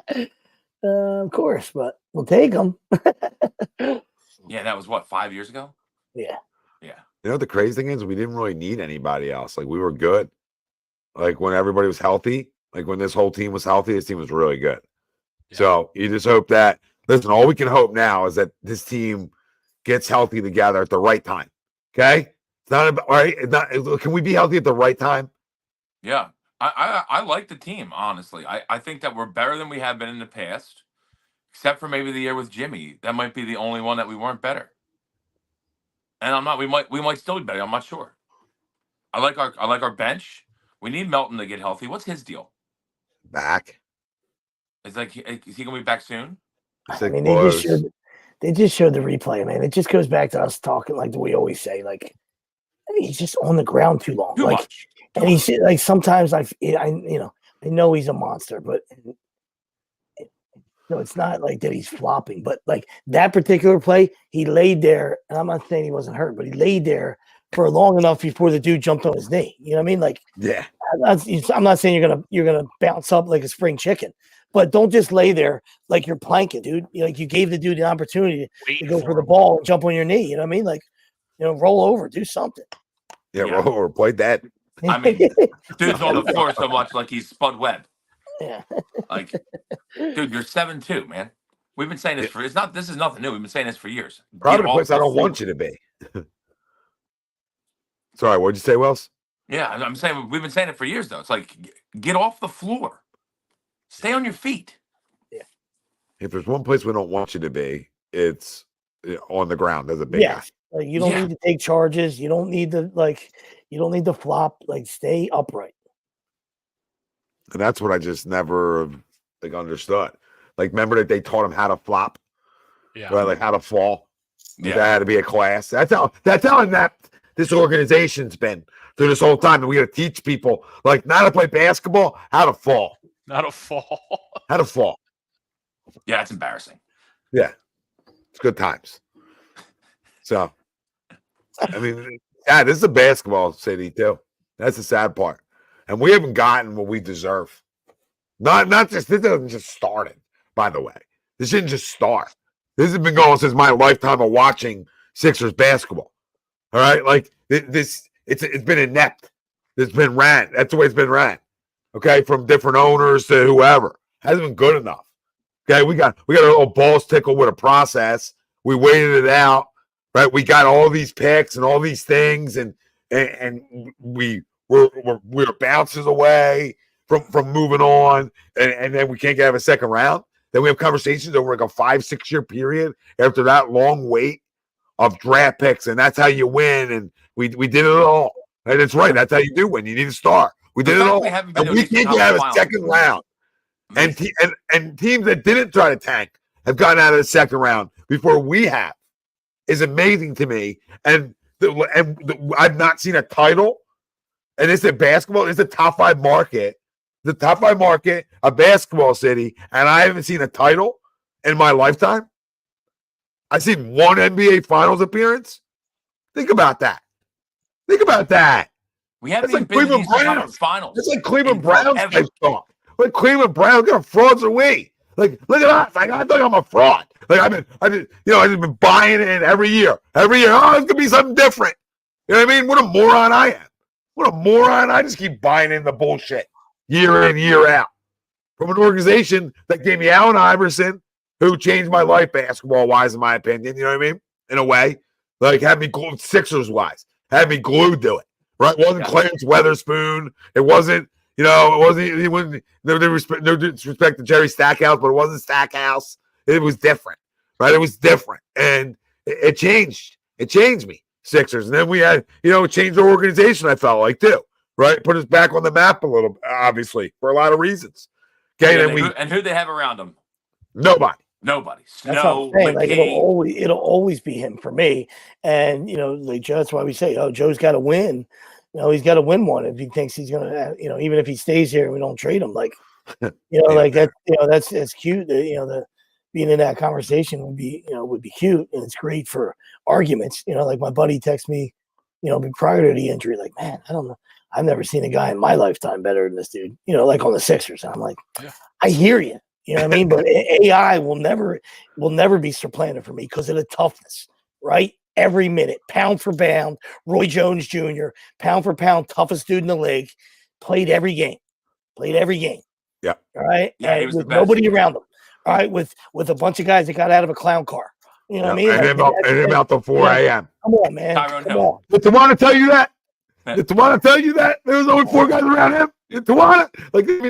of course, but we'll take him. Yeah, that was what, 5 years ago? Yeah. The crazy thing is we didn't really need anybody else. Like we were good. Like when everybody was healthy, like when this whole team was healthy, this team was really good. Yeah. So you just hope that, listen, all we can hope now is that this team gets healthy together at the right time. Okay? It's not about, right? Can we be healthy at the right time? Yeah. I like the team, honestly. I think that we're better than we have been in the past, except for maybe the year with Jimmy. That might be the only one that we weren't better. And we might still be better. I'm not sure. I like our bench. We need Melton to get healthy. What's his deal? Back. Is he gonna be back soon? I mean, they just showed the replay, man. It just goes back to us talking like we always say, like he's just on the ground too long. Too much. And he's like sometimes I know he's a monster, but it's not like that he's flopping. But like that particular play, he laid there, and I'm not saying he wasn't hurt, but he laid there for long enough before the dude jumped on his knee. You know what I mean? Like, yeah. I'm not saying you're gonna bounce up like a spring chicken, but don't just lay there like you're planking, dude. You gave the dude the opportunity to go for the ball and jump on your knee. You know what I mean? Like, roll over, do something. Yeah. Roll over, play that. I mean, dude's on the floor so much like he's Spud Webb. Yeah. Like, dude, you're 7'2", man. We've been saying this this is nothing new. We've been saying this for years. Probably the place I don't want you to be. Sorry, what'd you say, Wells? Yeah, I'm saying we've been saying it for years, though. It's like, get off the floor. Stay on your feet. Yeah. If there's one place we don't want you to be, it's on the ground. There's a big guy. Like you don't need to take charges. You don't need to flop. Like stay upright. And that's what I just never understood. Like, remember that they taught him how to flop? Yeah. Right, like how to fall. Yeah. That had to be a class. That's how inept this organization's been through this whole time. And we got to teach people like not to play basketball, how to fall. Not a fall. How to fall. Yeah, it's embarrassing. Yeah. It's good times. So, I mean, yeah, this is a basketball city too. That's the sad part. And we haven't gotten what we deserve. This hasn't just started, by the way. This didn't just start. This has been going since my lifetime of watching Sixers basketball. All right? Like it's been inept. It's been ran. That's the way it's been ran. Okay, from different owners to whoever. Hasn't been good enough. Okay, we got a little balls tickled with a process. We waited it out. Right? We got all these picks and all these things, and we're bounces away from moving on, and then we can't have a second round. Then we have conversations over like a 5-6 year period after that long wait of draft picks, and that's how you win. And we did it all. Right? That's right. That's how you do win. You need a star. We did it all. And we can't have a second round. And teams that didn't try to tank have gotten out of the second round before we have. Is amazing to me. And I've not seen a title. And it's a basketball. It's a top 5 market. The top 5 market, a basketball city, and I haven't seen a title in my lifetime. I've seen one NBA Finals appearance. Think about that. We haven't like even been Cleveland to the Browns Finals. It's like Cleveland Browns type talk. Like Cleveland Browns, what kind of frauds are we? Like, look at us. Like, I think I'm a fraud. Like, I've been buying it every year. Oh, it's gonna be something different. You know what I mean? What a moron I am. What a moron. I just keep buying in the bullshit year in, year out. From an organization that gave me Allen Iverson, who changed my life basketball-wise, in my opinion, you know what I mean? In a way. Like, had me glued, Sixers-wise, had me glued to it, right? It wasn't Clarence Weatherspoon. It wasn't, no disrespect to Jerry Stackhouse, but it wasn't Stackhouse. It was different, right? It was different. And it changed. It changed me, Sixers. And then we had, it changed our organization, I felt like, too, right? Put us back on the map a little, obviously, for a lot of reasons. Okay, and who they have around them? Nobody. That's what I'm saying. Like, it'll always be him for me. And like that's why we say, Joe's got to win. He's got to win one if he thinks he's gonna. Even if he stays here and we don't trade him, like like that. That's cute. The being in that conversation would be cute, and it's great for arguments. Like my buddy texted me, prior to the injury, like, man, I don't know. I've never seen a guy in my lifetime better than this dude. Like on the Sixers. And I'm like, I hear you. You know what I mean? But AI will never be supplanted for me because of the toughness, right? Every minute, pound for pound, Roy Jones Jr., pound for pound, toughest dude in the league, played every game. Yeah. All right. Yeah, and with nobody around him. All right. With a bunch of guys that got out of a clown car. You know what I mean? And him out till 4 a.m. Come on, man. Come on. Did Tawana tell you that? There was only 4 guys around him? Tawana?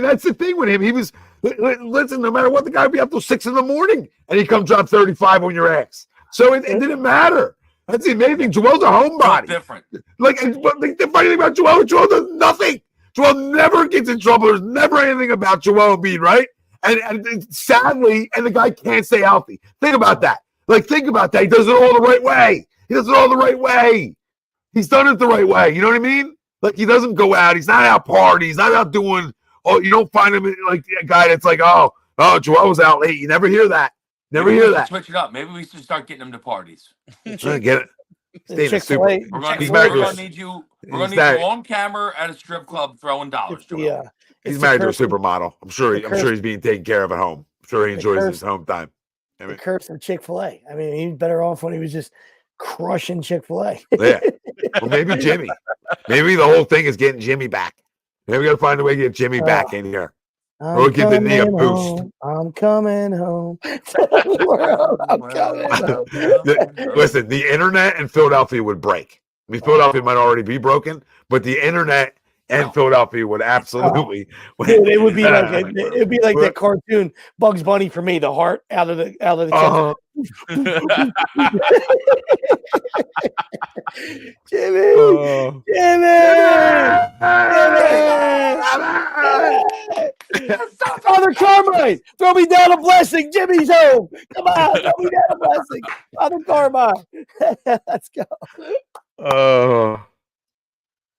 That's the thing with him. He was, listen, no matter what, the guy would be up till 6 in the morning, and he come drop 35 on your ass. So it didn't matter. That's the amazing thing. Joel's a homebody. Different. But the funny thing about Joel does nothing. Joel never gets in trouble. There's never anything about Joel Embiid, right? And sadly, the guy can't stay healthy. Think about that. Think about that. He does it all the right way. He's done it the right way. You know what I mean? He doesn't go out. He's not out partying. He's not out doing. Oh, you don't find him like a guy that's like, oh, Joel was out late. You never hear that. Never hear that. Switch it up. Maybe we should start getting him to parties. Get it. Chick-fil-A. We're gonna need you on camera at a strip club throwing dollars. Yeah. He's married to a supermodel. I'm sure he's being taken care of at home. I'm sure he enjoys his home time. The curse of Chick-fil-A. He's better off when he was just crushing Chick-fil-A. Yeah. Well, maybe Jimmy. Maybe the whole thing is getting Jimmy back. Maybe we got to find a way to get Jimmy back in here. Or give the knee a boost. I'm coming home. Listen, the internet in Philadelphia would break. Philadelphia might already be broken, but the internet and Philadelphia would absolutely. Dude, it would be like that cartoon Bugs Bunny for me. The heart out of the Jimmy. Father Carmine, throw me down a blessing. Jimmy's home. Come on, throw me down a blessing. Father Carmine. Let's go. Oh,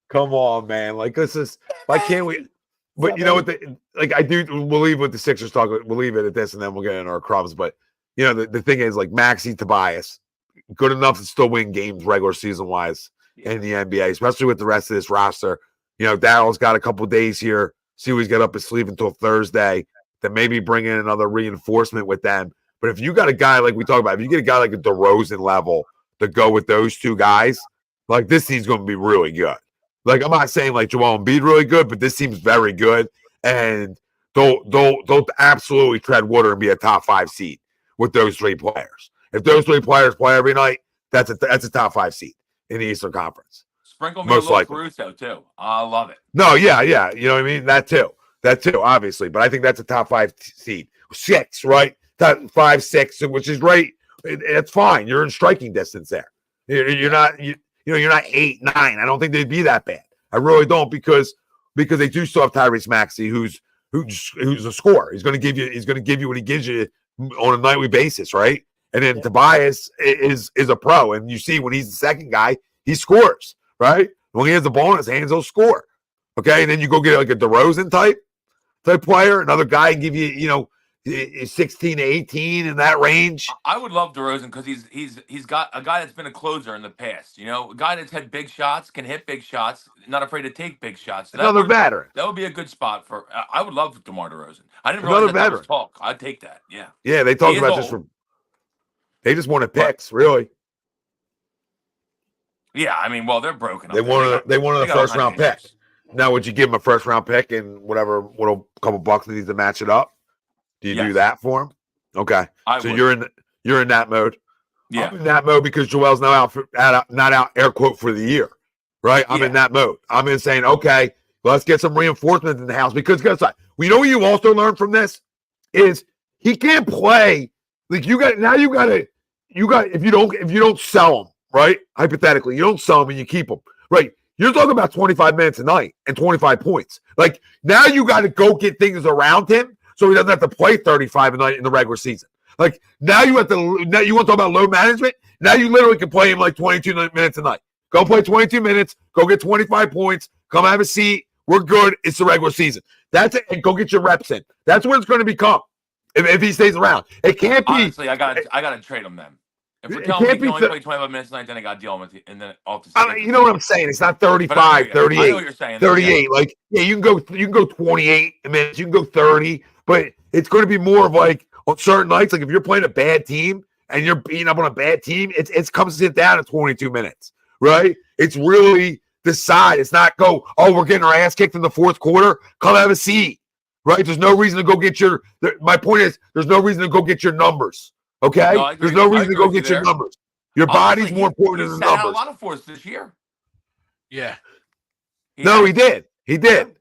come on, man. This is, why can't we? But you know what? We'll leave with the Sixers talk. We'll leave it at this, and then we'll get in our crumbs. But the thing is, Maxey Tobias, good enough to still win games regular season wise in the NBA, especially with the rest of this roster. Daryl's got a couple days here. See who he's got up his sleeve until Thursday. Then maybe bring in another reinforcement with them. But if you got a guy like we talk about, if you get a guy like a DeRozan level to go with those two guys, this team's going to be really good. I'm not saying Joel Embiid really good, but this team's very good, and they'll absolutely tread water and be a top 5 seed with those 3 players. If those 3 players play every night, that's a top 5 seed in the Eastern Conference. Sprinkle me a little Caruso too. I love it. No, yeah. You know what I mean? That too, obviously. But I think that's a top 5 seed. 6, right? Top 5, 6, which is great. It's fine. You're in striking distance there. You're not. You're not 8, 9. I don't think they'd be that bad. I really don't because they do still have Tyrese Maxey, who's a scorer. He's going to give you what he gives you on a nightly basis, right? And then Tobias is a pro, and you see when he's the second guy, he scores, right? When he has the ball in his hands, he'll score. Okay, and then you go get a DeRozan type player, another guy, and give you 16 to 18 in that range. I would love DeRozan because he's got a guy that's been a closer in the past. You know, a guy that's had big shots, can hit big shots, not afraid to take big shots. So Another veteran. That would be a good spot for. I would love DeMar DeRozan. I didn't Another realize that veteran. was talk. I'd take that. Yeah. Yeah, they talked about just they just wanted picks, really. Yeah, I mean, well, they're broken. They wanted a first round pick. Now, would you give him a first round pick and whatever, a couple bucks needs to match it up? Do you do that for him? Okay, so would. you're in that mode. Yeah, I'm in that mode because Joel's now not out air quote for the year, right? I'm in that mode. I'm in saying, okay, let's get some reinforcements in the house because guess what? We know what you also learned from this is he can't play like if you don't sell him, right? Hypothetically, you don't sell him and you keep him, right? You're talking about 25 minutes a night and 25 points. Like now you got to go get things around him so he doesn't have to play 35 a night in the regular season. Like now you want to talk about load management. Now you literally can play him like 22 minutes a night. Go play 22 minutes. Go get 25 points. Come have a seat. We're good. It's the regular season. That's it. And go get your reps in. That's what it's going to become if he stays around. It can't be. Honestly, I got to trade him then. If we're telling me he can only play 25 minutes a night, then I got to deal with it. And then you know what I'm saying? It's not 35, 38, I know what you're saying, 38. Like, yeah, you can go 28 minutes. You can go 30. But it's going to be more of like on certain nights, like if you're playing a bad team and you're beating up on a bad team, it's comes to sit down at 22 minutes, right? It's really decide. It's not go, we're getting our ass kicked in the fourth quarter. Come have a seat, right? There's no reason to go get my point is there's no reason to go get your numbers, okay? No, there's no reason to go get your numbers. Your body's more important than the numbers. A lot of force this year. Yeah. No, he did. He did.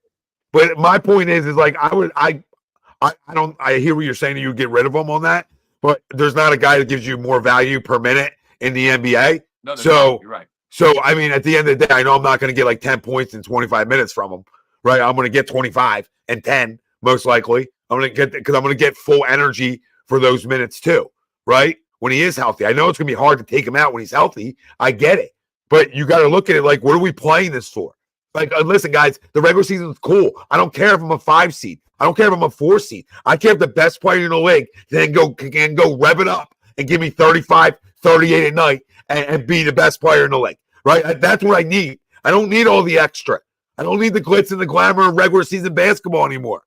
But my point is like I hear what you're saying. You get rid of him on that, but there's not a guy that gives you more value per minute in the NBA. No, so you're right. So I mean, at the end of the day, I know I'm not going to get like 10 points in 25 minutes from him, right? I'm going to get 25 and 10 most likely. I'm going to get full energy for those minutes too, right? When he is healthy, I know it's going to be hard to take him out when he's healthy. I get it, but you got to look at it like, what are we playing this for? Like, listen, guys, the regular season is cool. I don't care if I'm a 5 seed. I don't care if I'm a 4 seed. I care if the best player in the league can go rev it up and give me 35, 38 at night and be the best player in the league, right? That's what I need. I don't need all the extra. I don't need the glitz and the glamour of regular season basketball anymore.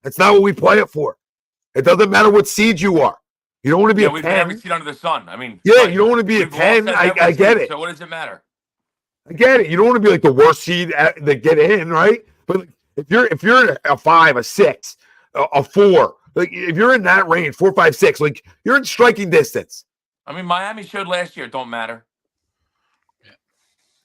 That's not what we play it for. It doesn't matter what seed you are. You don't want to be a 10. We've been every seed under the sun. I mean, you don't want to be a 10. I get it. So what does it matter? I get it. You don't want to be like the worst seed that get in, right? But if you're a 5, a 6, a 4, like if you're in that range, 4, 5, 6, like you're in striking distance. I mean, Miami showed last year. It don't matter.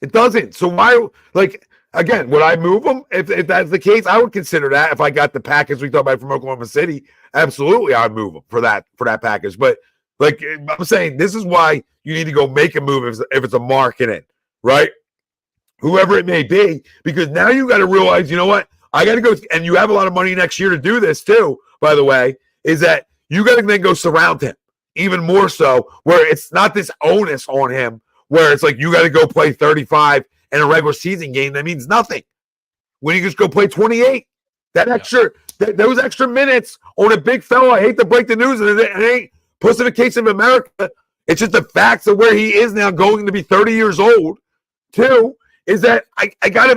It doesn't. So why? Like again, would I move them if that's the case? I would consider that if I got the package we talked about from Oklahoma City. Absolutely, I'd move them for that package. But like I'm saying, this is why you need to go make a move if it's a marketing, right? Whoever it may be, because now you got to realize, you know what? I got to go, and you have a lot of money next year to do this too, by the way, is that you got to then go surround him even more so, where it's not this onus on him, where it's like you got to go play 35 in a regular season game. That means nothing. When you just go play 28, those extra minutes on a big fella, I hate to break the news, and it ain't pussification of America. It's just the facts of where he is now going to be 30 years old, too. Is that I gotta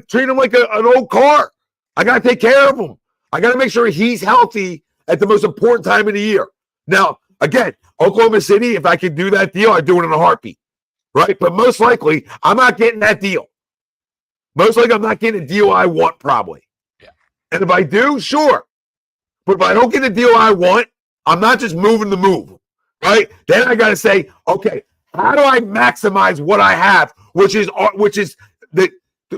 treat him like an old car. I gotta take care of him. I gotta make sure he's healthy at the most important time of the year. Now, again, Oklahoma City, if I could do that deal, I'd do it in a heartbeat, right? But most likely, I'm not getting that deal. Most likely, I'm not getting a deal I want, probably. Yeah. And if I do, sure. But if I don't get the deal I want, I'm not just moving the move, right? Then I gotta say, okay, how do I maximize what I have, which is the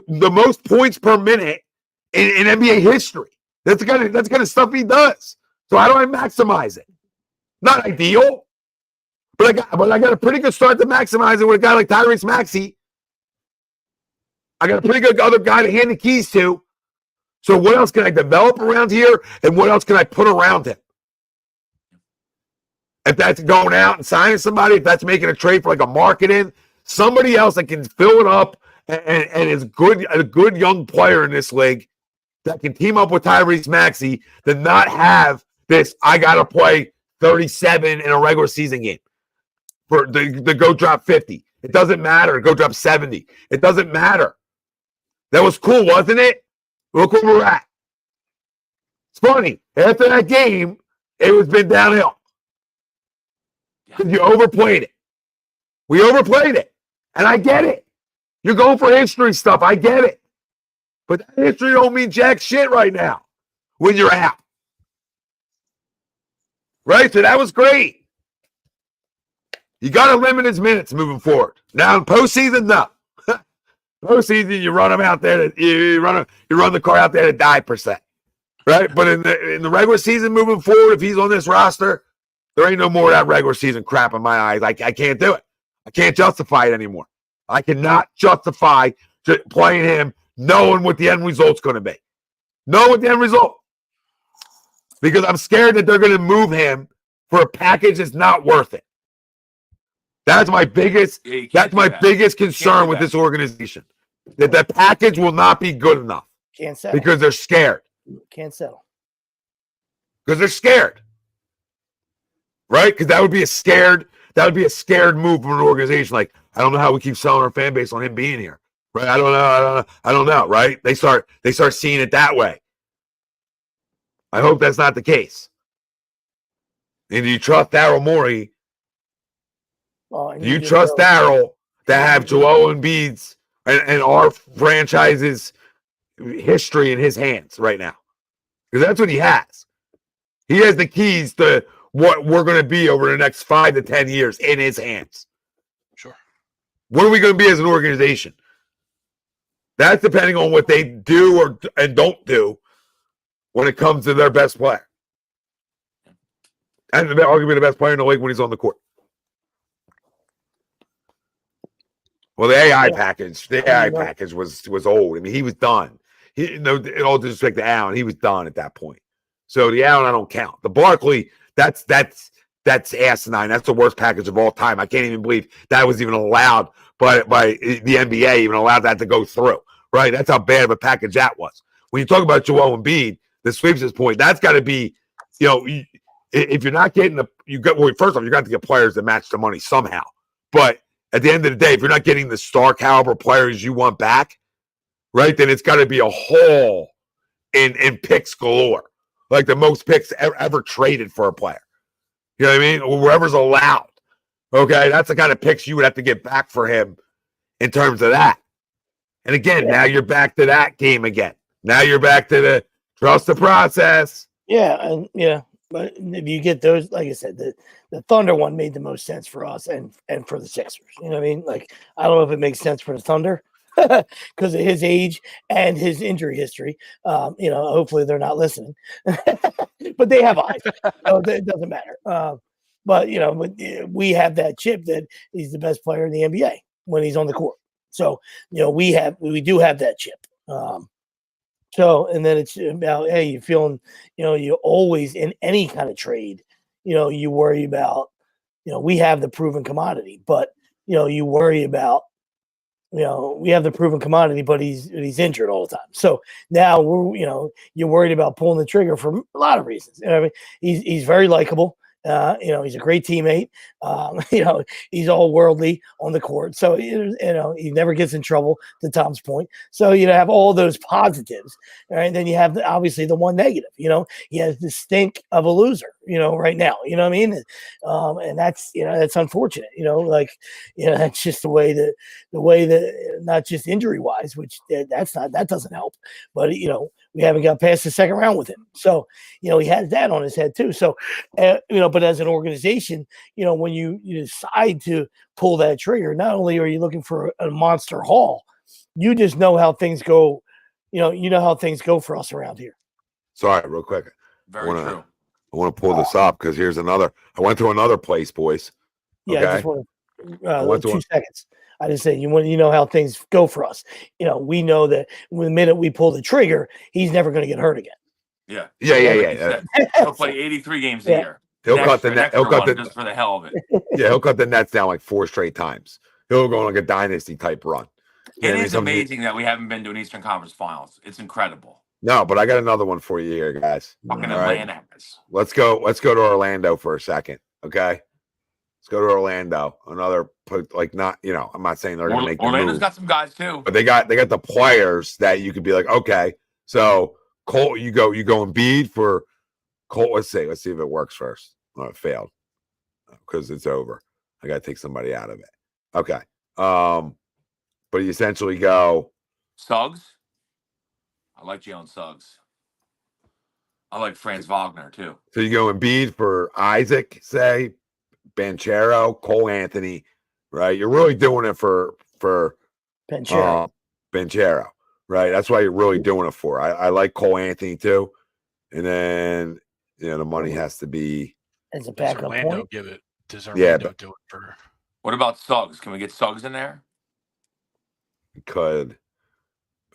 most points per minute in NBA history? That's the kind of stuff he does. So how do I maximize it? Not ideal, but I got a pretty good start to maximize it with a guy like Tyrese Maxey. I got a pretty good other guy to hand the keys to. So what else can I develop around here, and what else can I put around him? If that's going out and signing somebody, if that's making a trade for like a marketing, somebody else that can fill it up and is a good young player in this league that can team up with Tyrese Maxey to not have this I got to play 37 in a regular season game for the go drop 50. It doesn't matter. Go drop 70. It doesn't matter. That was cool, wasn't it? Look where we're at. It's funny. After that game, it was been downhill. Because you overplayed it. We overplayed it. And I get it. You're going for history stuff. I get it. But that history don't mean jack shit right now when you're out. Right? So that was great. You got to limit his minutes moving forward. Now in postseason, no. Postseason, you run him out there. You run the car out there to die %. Right? But in the regular season moving forward, if he's on this roster, there ain't no more of that regular season crap in my eyes. I can't do it. I can't justify it anymore. I cannot justify playing him knowing what the end result's going to be. Knowing what the end result. Because I'm scared that they're going to move him for a package that's not worth it. That's my biggest concern with this organization. That the package will not be good enough. Can't settle. Because they're scared. Can't settle. Because they're scared. Right? Because that would be a scared move from an organization. Like, I don't know how we keep selling our fan base on him being here. Right? I don't know. Right? They start seeing it that way. I hope that's not the case. And do you trust Daryl Morey? Do you trust Daryl to have Joel Embiid's and our franchise's history in his hands right now? Because that's what he has. He has the keys to what we're going to be over the next 5 to 10 years in his hands. Sure. What are we going to be as an organization? That's depending on what they do and don't do when it comes to their best player. And arguably the best player in the league when he's on the court. Well, the AI package was old. I mean, he was done. In all due respect to Allen, he was done at that point. So the Allen, I don't count. The Barkley, that's asinine. That's the worst package of all time. I can't even believe that was even allowed by the NBA, even allowed that to go through. Right? That's how bad of a package that was. When you talk about Joel Embiid, the sweeps point, that's got to be, if you're not getting first off, you got to get players that match the money somehow. But at the end of the day, if you're not getting the star caliber players you want back, right, then it's got to be a haul in picks galore, like the most picks ever traded for a player. You know what I mean? Or wherever's allowed. Okay, that's the kind of picks you would have to get back for him in terms of that. And again, now you're back to that game again. Now you're back to the trust the process. Yeah, but if you get those, like I said, the Thunder one made the most sense for us and for the Sixers. You know what I mean? Like, I don't know if it makes sense for the Thunder because of his age and his injury history. Hopefully they're not listening, but they have eyes. It doesn't matter. But we have that chip that he's the best player in the NBA when he's on the court. So we do have that chip. And then it's about, hey, you're feeling, you always in any kind of trade, you worry about, we have the proven commodity, but, you worry about, we have the proven commodity, but he's injured all the time. So now you're worried about pulling the trigger for a lot of reasons. I mean, he's very likable. He's a great teammate. He's all worldly on the court. So, he never gets in trouble, to Tom's point. So, have all those positives. All right. Then you have obviously the one negative, he has the stink of a loser, right now, you know what I mean? And that's, that's unfortunate, that's just the way that not just injury wise, which that doesn't help, but, we haven't got past the second round with him. So, he has that on his head too. So, but as an organization, when you decide to pull that trigger, not only are you looking for a monster haul, you just know how things go. How things go for us around here. Sorry, real quick. Very true. I want to pull this up because here's another. I went to another place, boys. Okay? Yeah, I just want 2 seconds. I just say you know how things go for us. We know that the minute we pull the trigger, he's never going to get hurt again. Yeah. He'll play 83 games a year. He'll cut the net. He'll cut the just for the hell of it. Yeah, he'll cut the nets down like 4 straight times. He'll go on like a dynasty type run. It is amazing that we haven't been to an Eastern Conference Finals. It's incredible. No, but I got another one for you here, guys. Fucking All right. Atlanta has. Let's go to Orlando for a second. Okay. Let's go to Orlando. Another like not, I'm not saying they're gonna make the Orlando's move, got some guys too. but they got the players that you could be like, okay, so Cole, you go Embiid for Cole. Let's see if it works first. Oh, it failed because it's over. I gotta take somebody out of it. Okay. But you essentially go Suggs. I like Jalen Suggs. I like Franz Wagner too. So you go Embiid for Isaac, say, Banchero, Cole Anthony, right? You're really doing it for Banchero, right? That's why you're really doing it for. I like Cole Anthony too, and then the money has to be as a backup Orlando point. Give it. Does Orlando do it for? What about Suggs? Can we get Suggs in there? You could.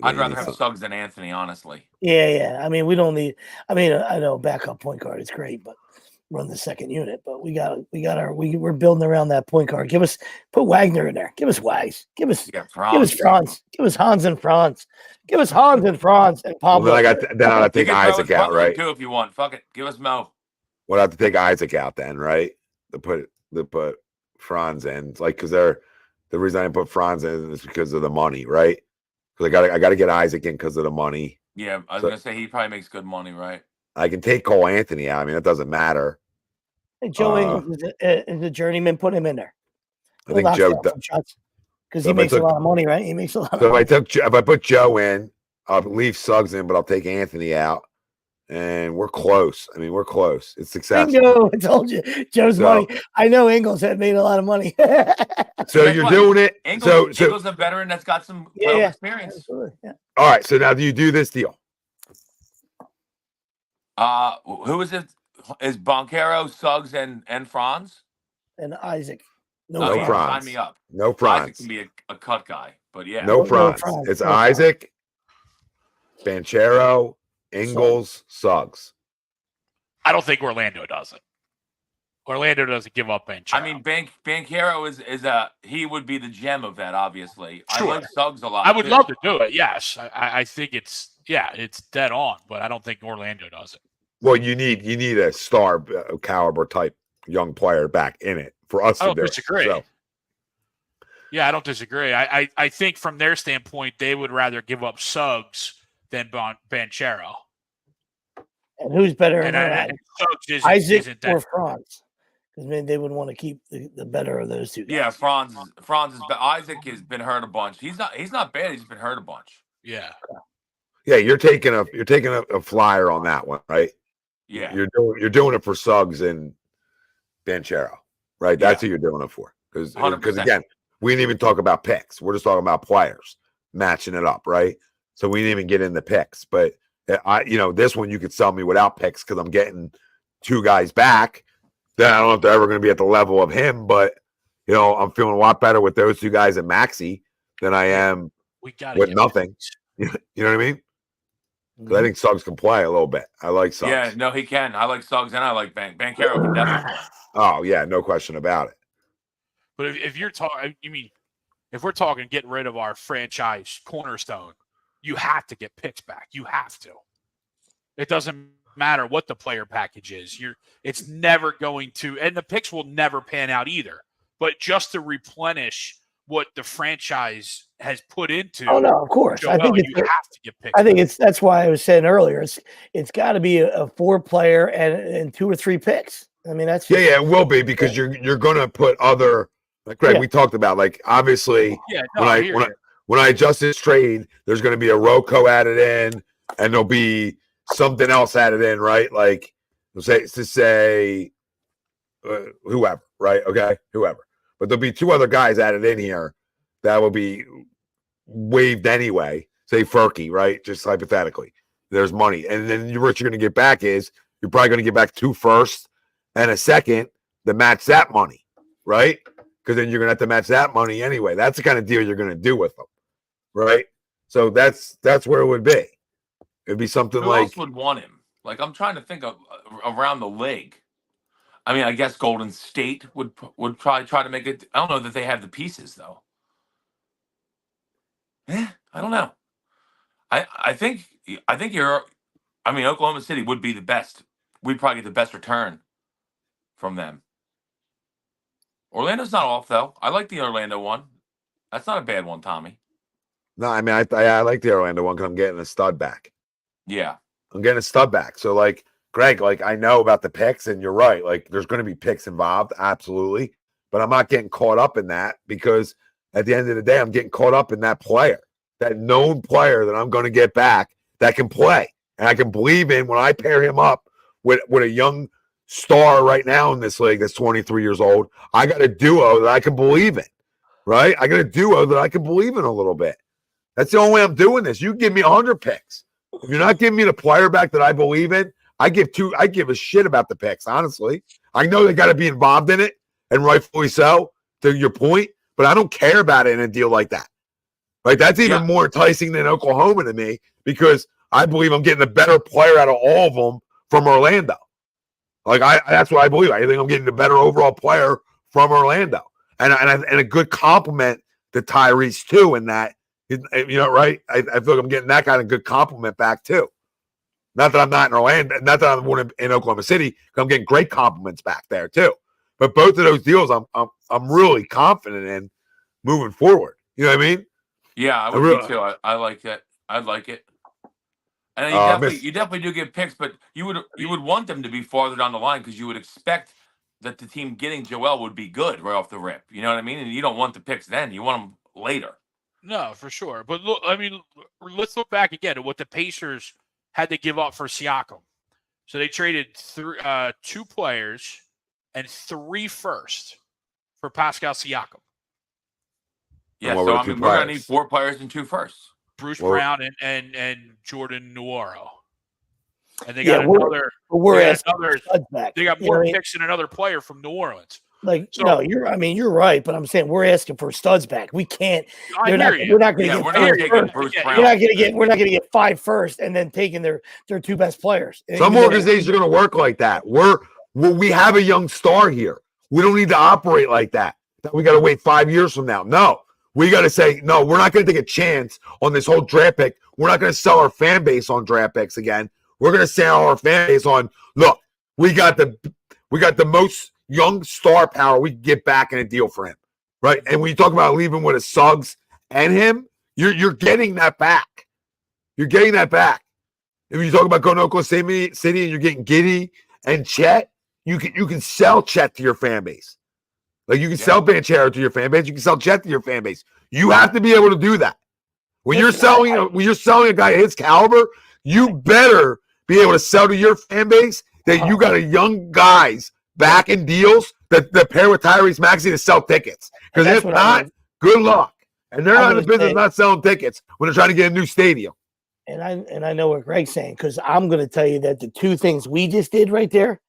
I'd rather have Suggs than Anthony, honestly. Yeah. I mean, we don't need. I mean, I know backup point guard is great, but run the second unit. But we're building around that point guard. Put Wagner in there. Give us Wags. Give us Franz. Give us Hans and Franz. Give us Hans and Franz and Pablo. Well, then I got to take Isaac out, right? Too, if you want, fuck it. Give us Mo. We'll have to take Isaac out then, right? To put Franz in, like, because the reason I didn't put Franz in is because of the money, right? Because I got to get Isaac in because of the money. Yeah, I was gonna say he probably makes good money, right? I can take Cole Anthony out. I mean, that doesn't matter. Hey, Joe Ingles is a journeyman. Put him in there. I think Joe because he makes a lot of money, right? He makes a lot. So if I put Joe in, I'll leave Suggs in, but I'll take Anthony out, and we're close. I mean, we're close. It's successful. Bingo! I told you, Joe's money. I know Ingles had made a lot of money. So you're doing it. Ingles a veteran that's got some experience. Yeah. All right. So now, do you do this deal? Who is it? Is Banchero, Suggs, and Franz? And Isaac. No Franz. Sign me up. No Franz. Isaac can be a cut guy, but yeah. No Franz. It's Isaac, Banchero, Ingles, Suggs. I don't think Orlando does it. Orlando doesn't give up Banchero. I mean, Banchero he would be the gem of that, obviously. Sure. I like Suggs a lot. I would love to do it. Yes, I think it's dead on, but I don't think Orlando does it. Well, you need a star caliber type young player back in it for us to do. I don't disagree. So. Yeah, I don't disagree. I think from their standpoint, they would rather give up Suggs than Banchero. And who's better? Isaac or Franz? Because they would want to keep the better of those two guys. Yeah, Franz is. Isaac has been hurt a bunch. He's not bad. He's been hurt a bunch. Yeah. Yeah, you're taking a flyer on that one, right? Yeah. You're doing it for Suggs and Banchero, right? That's who you're doing it for. Because again, we didn't even talk about picks. We're just talking about players matching it up, right? So we didn't even get into picks. But this one you could sell me without picks because I'm getting two guys back. Then I don't know if they're ever going to be at the level of him, but I'm feeling a lot better with those two guys at Maxey than I am with nothing. You know what I mean? Because I think Suggs can play a little bit. I like Suggs. Yeah, no, he can. I like Suggs and I like Banchero can definitely play. Oh yeah, no question about it. But if you're talking, if we're talking getting rid of our franchise cornerstone, you have to get picks back. You have to. It doesn't matter what the player package is. It's never going to, and the picks will never pan out either. But just to replenish what the franchise has put into. Oh no, of course. Joel, I think you have to get picks. I think that's why I was saying earlier. It's got to be a 4-player and 2 or 3 picks. I mean, that's it will be because you're going to put other. Like Greg, we talked about when I adjust this trade, there's going to be a Rocco added in, and there'll be something else added in, right? Like say whoever, right? Okay, whoever. But there'll be 2 other guys added in here that will be waived anyway. Say Furky, right? Just hypothetically, there's money, and then what you're going to get back is you're probably going to get back 2 firsts and a second to match that money, right? Because then you're going to have to match that money anyway. That's the kind of deal you're going to do with them, right? So that's where it would be. It'd be something Who like. else would want him? Like I'm trying to think of around the league. I mean, I guess Golden State would probably try to make it. I don't know that they have the pieces though. I don't know. I think Oklahoma City would be the best. We'd probably get the best return from them. Orlando's not off though. I like the Orlando one. That's not a bad one, Tommy. No, I mean I like the Orlando one because I'm getting a stud back. Yeah. I'm getting a stud back. So like Greg, like I know about the picks, and you're right. Like there's going to be picks involved, absolutely. But I'm not getting caught up in that because at the end of the day, I'm getting caught up in that player, that known player that I'm going to get back that can play. And I can believe in when I pair him up with a young star right now in this league that's 23 years old. I got a duo that I can believe in, right? I got a duo that I can believe in a little bit. That's the only way I'm doing this. You give me 100 picks. If you're not giving me the player back that I believe in, I give a shit about the picks, honestly. I know they got to be involved in it, and rightfully so, to your point, but I don't care about it in a deal like that. Right? That's even more enticing than Oklahoma to me because I believe I'm getting a better player out of all of them from Orlando. Like that's what I believe. I think I'm getting a better overall player from Orlando, and a good compliment to Tyrese too. In that, right? I feel like I'm getting that kind of good compliment back too. Not that I'm not in Orlando, not that I'm in Oklahoma City. I'm getting great compliments back there too. But both of those deals, I'm really confident in moving forward. You know what I mean? Yeah, I would be too. I like that. I like it. And you definitely do get picks, but you would want them to be farther down the line because you would expect that the team getting Joel would be good right off the rip. You know what I mean? And you don't want the picks then. You want them later. No, for sure. But look, I mean, let's look back again at what the Pacers had to give up for Siakam. So they traded 2 players and 3 firsts for Pascal Siakam. Yeah, so I mean, we're going to need 4 players and 2 firsts. Bruce Brown and Jordan Nwora. And they got they got more picks than another player from New Orleans. Like, so, no, you're right, but I'm saying we're asking for studs back. We can't. We're not going to get 5 first and then taking their 2 best players. Some organizations are going to work like that. We have a young star here. We don't need to operate like that. We got to wait 5 years from now. No, we got to say no. We're not going to take a chance on this whole draft pick. We're not going to sell our fan base on draft picks again. We're going to sell our fan base on. Look, we got the most young star power we can get back in a deal for him, right? And when you talk about leaving with a Suggs and him, you're getting that back. You're getting that back. If you talk about going to Oklahoma City and you're getting Giddey and Chet, you can sell Chet to your fan base. Like you can sell Banchero to your fan base, you can sell Chet to your fan base. You have to be able to do that. When you're selling a guy of his caliber, you better be able to sell to your fan base that you got a young guys back in deals that pair with Tyrese Maxey to sell tickets. Because if not, good luck. And they're not in the business of not selling tickets when they're trying to get a new stadium. And I know what Greg's saying, because I'm going to tell you that the 2 things we just did right there,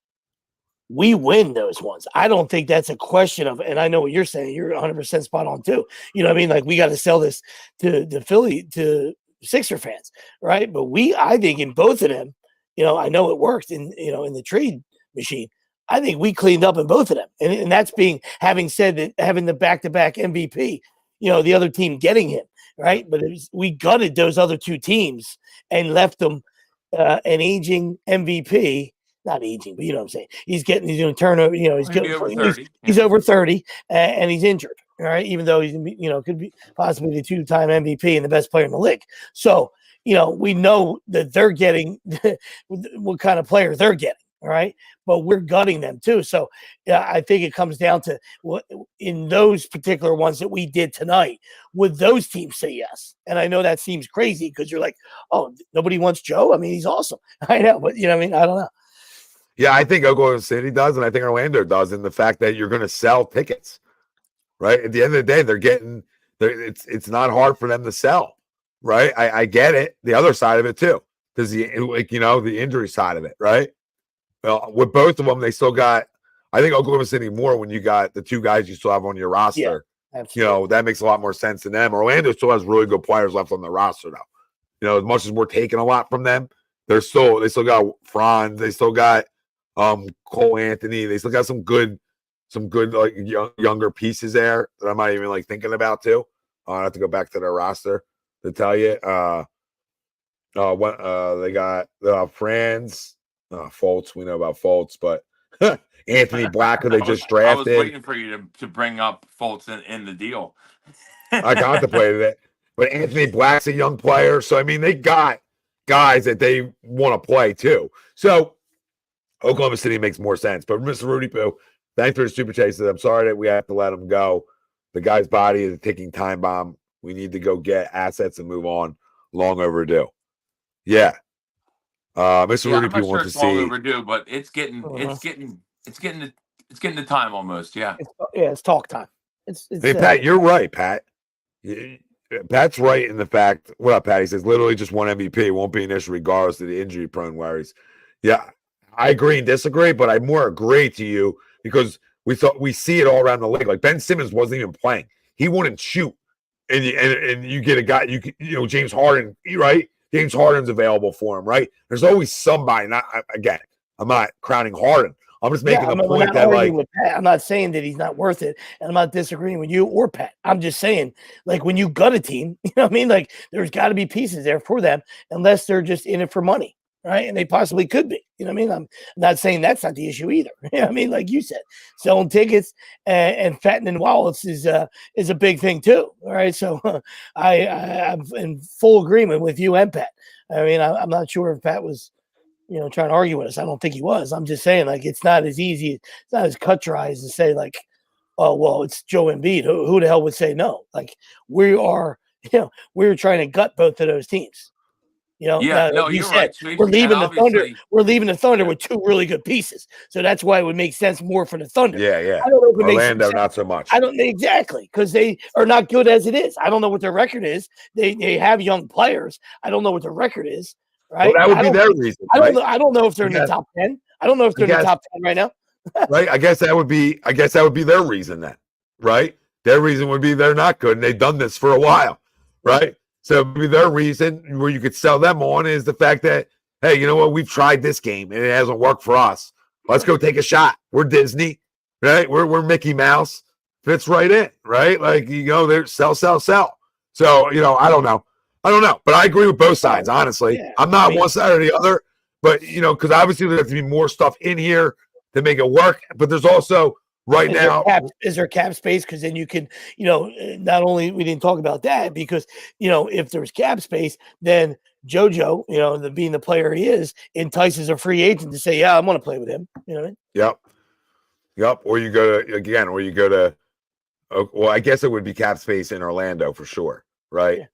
we win those ones. I don't think that's a question of, and I know what you're saying. You're 100% spot on too. You know what I mean? Like we got to sell this to Sixer fans, right? But I think in both of them, I know it worked in the trade machine. I think we cleaned up in both of them. And that's having said that, having the back-to-back MVP, the other team getting him, right? But we gutted those other 2 teams and left them an aging MVP. Not aging, but you know what I'm saying. He's going to turn over, he's over 30 and he's injured, all right? Even though he's, could be possibly the 2-time MVP and the best player in the league. So, we know that they're getting what kind of player they're getting. All right. But we're gutting them too. So I think it comes down to what in those particular ones that we did tonight, would those teams say yes? And I know that seems crazy because you're like, oh, nobody wants Joe. I mean, he's awesome. I know, but I mean, I don't know. Yeah, I think Oklahoma City does, and I think Orlando does, in the fact that you're going to sell tickets, right? At the end of the day, it's not hard for them to sell, right? I get it. The other side of it too, because the injury side of it, right? Well, with both of them, they still got, I think Oklahoma City more when you got the 2 guys you still have on your roster. Yeah, absolutely. That makes a lot more sense than them. Orlando still has really good players left on the roster, though. As much as we're taking a lot from them, they still got Franz, they still got Cole Anthony, they still got some good like younger pieces there that I'm not even like thinking about too. I have to go back to their roster to tell you. They got Franz, Fultz. We know about Fultz, but Anthony Black, who they just drafted. I was waiting for you to bring up Fultz in the deal. I contemplated it, but Anthony Black's a young player, so I mean they got guys that they want to play too. So Oklahoma City makes more sense. But Mr. Rudy Poo, thanks for the super chase. I'm sorry that we have to let him go. The guy's body is a ticking time bomb. We need to go get assets and move on. Long overdue. Yeah. Mr. Rudy Poo wants to see. Long overdue, but it's getting the time almost. Yeah. It's talk time. Hey, Pat, you're right, Pat. Pat's right in the fact. What up, Pat? He says literally just one MVP. Won't be an issue regardless of the injury-prone worries. Yeah, I agree and disagree, but I more agree to you because we see it all around the league. Like Ben Simmons wasn't even playing; he wouldn't shoot, and you get a guy James Harden, right? James Harden's available for him, right? There's always somebody. I'm not crowning Harden. I'm just making a point that I'm not saying that he's not worth it, and I'm not disagreeing with you or Pat. I'm just saying, like, when you gut a team, you know what I mean? Like, there's got to be pieces there for them, unless they're just in it for money, right? And they possibly could be. You know what I mean? I'm not saying that's not the issue either. You know what I mean? Like you said, selling tickets and fattening wallets is a big thing too. All right, so I'm in full agreement with you and Pat. I mean, I'm not sure if Pat was trying to argue with us. I don't think he was. I'm just saying, like, it's not as easy. It's not as cut dry as to say, like, oh, well, it's Joe Embiid. Who the hell would say no? Like, we're trying to gut both of those teams. You're right. We're leaving the Thunder. We're leaving the Thunder with two really good pieces. So that's why it would make sense more for the Thunder. Yeah. I don't know if Orlando, not so much. I don't exactly because they are not good as it is. I don't know what their record is. They have young players. I don't know what their record is. Right, well, that would be their reason. I don't know if they're in the top 10. I don't know if they're in the top 10 right now. Right, I guess that would be their reason then. Right, their reason would be they're not good and they've done this for a while. Right, so maybe their reason where you could sell them on is the fact that, hey, you know what, we've tried this game and it hasn't worked for us. Let's go take a shot. We're Disney, right? We're Mickey Mouse. Fits right in, right? Like there, sell. So I don't know. But I agree with both sides, honestly. Yeah, I'm not one side or the other, but, because obviously there has to be more stuff in here to make it work. But there's also is there cap space? Because then you can, not only we didn't talk about that because, if there's cap space, then JoJo, being the player he is, entices a free agent to say, yeah, I want to play with him. You know what I mean? Yep. Or you go to, well, I guess it would be cap space in Orlando for sure, right? Yeah.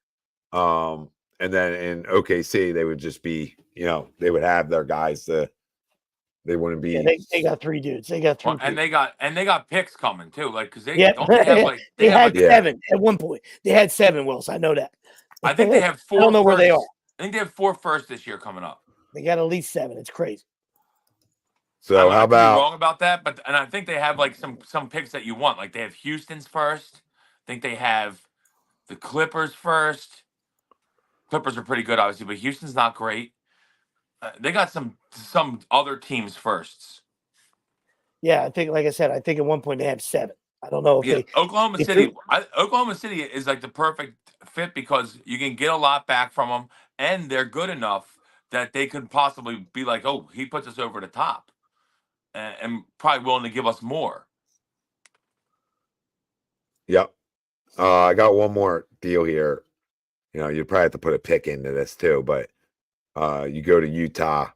And then in OKC, they would just be, they would have their guys. They wouldn't be. Yeah, they got three dudes. They got three. And they got picks coming too. Like because they they had 7 at one point. They had 7. Wills, I know that. I think they have 4. I don't know where they are. I think they have 4 first this year coming up. They got at least 7. It's crazy. So how about wrong about that? And I think they have like some picks that you want. Like they have Houston's first. I think they have the Clippers first. Clippers are pretty good, obviously, but Houston's not great. They got some other teams firsts. Yeah, I think, like I said, at one point they have 7. I don't know if Oklahoma City is like the perfect fit because you can get a lot back from them, and they're good enough that they could possibly be like, oh, he puts us over the top, and probably willing to give us more. Yep. I got one more deal here. You probably have to put a pick into this too, but you go to Utah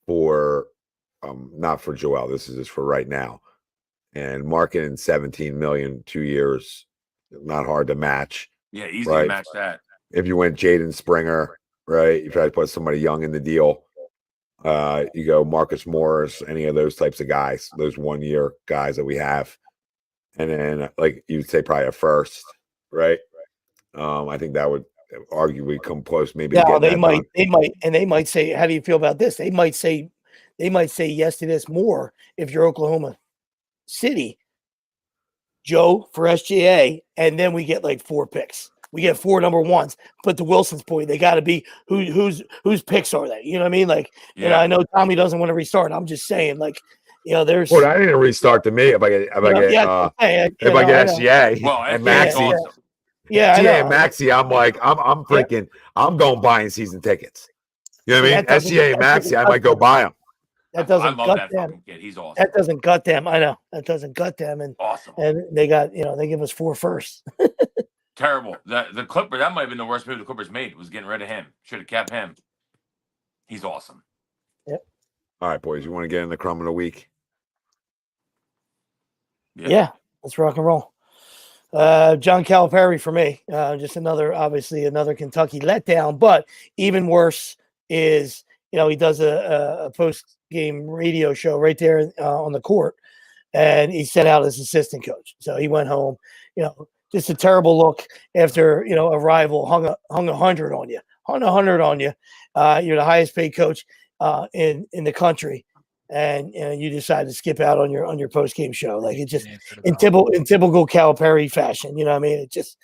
for not for Joel. This is just for right now, and marketing $17 million 2 years, not hard to match. Yeah, easy to match that. If you went Jaden Springer, right? You try to put somebody young in the deal. You go Marcus Morris, any of those types of guys, those 1 year guys that we have, and then like you'd say probably a first, right? I think that would arguably come close. Maybe they might say, how do you feel about this? They might say yes to this more if you're Oklahoma City, Joe for SGA, and then we get like 4 picks. We get 4 number 1s. But to Wilson's point, they got to be whose picks are they? You know what I mean? Like, I know Tommy doesn't want to restart. I'm just saying, like, there's. Well, I didn't restart to me if I get SGA and Maxey. Yeah, SGA I and know. Maxey, I'm freaking, I'm going buying season tickets. You know what I mean? SGA and Maxey, I might go buy them. That doesn't I love that fucking kid. He's awesome. That doesn't gut them. I know. That doesn't gut them. And awesome. And they got, they give us 4 firsts. Terrible. The Clipper, that might have been the worst move the Clippers made, was getting rid of him. Should have kept him. He's awesome. Yep. All right, boys. You want to get in the crumb of the week? Yeah. Let's rock and roll. John Calipari for me. Just obviously another Kentucky letdown. But even worse is, he does a post-game radio show right there on the court, and he sent out his assistant coach. So he went home, just a terrible look after, a rival hung 100 on you. Hung 100 on you. You're the highest paid coach in the country, and you decide to skip out on your post-game show. Like, it just in typical Calipari fashion. You know what I mean? It just,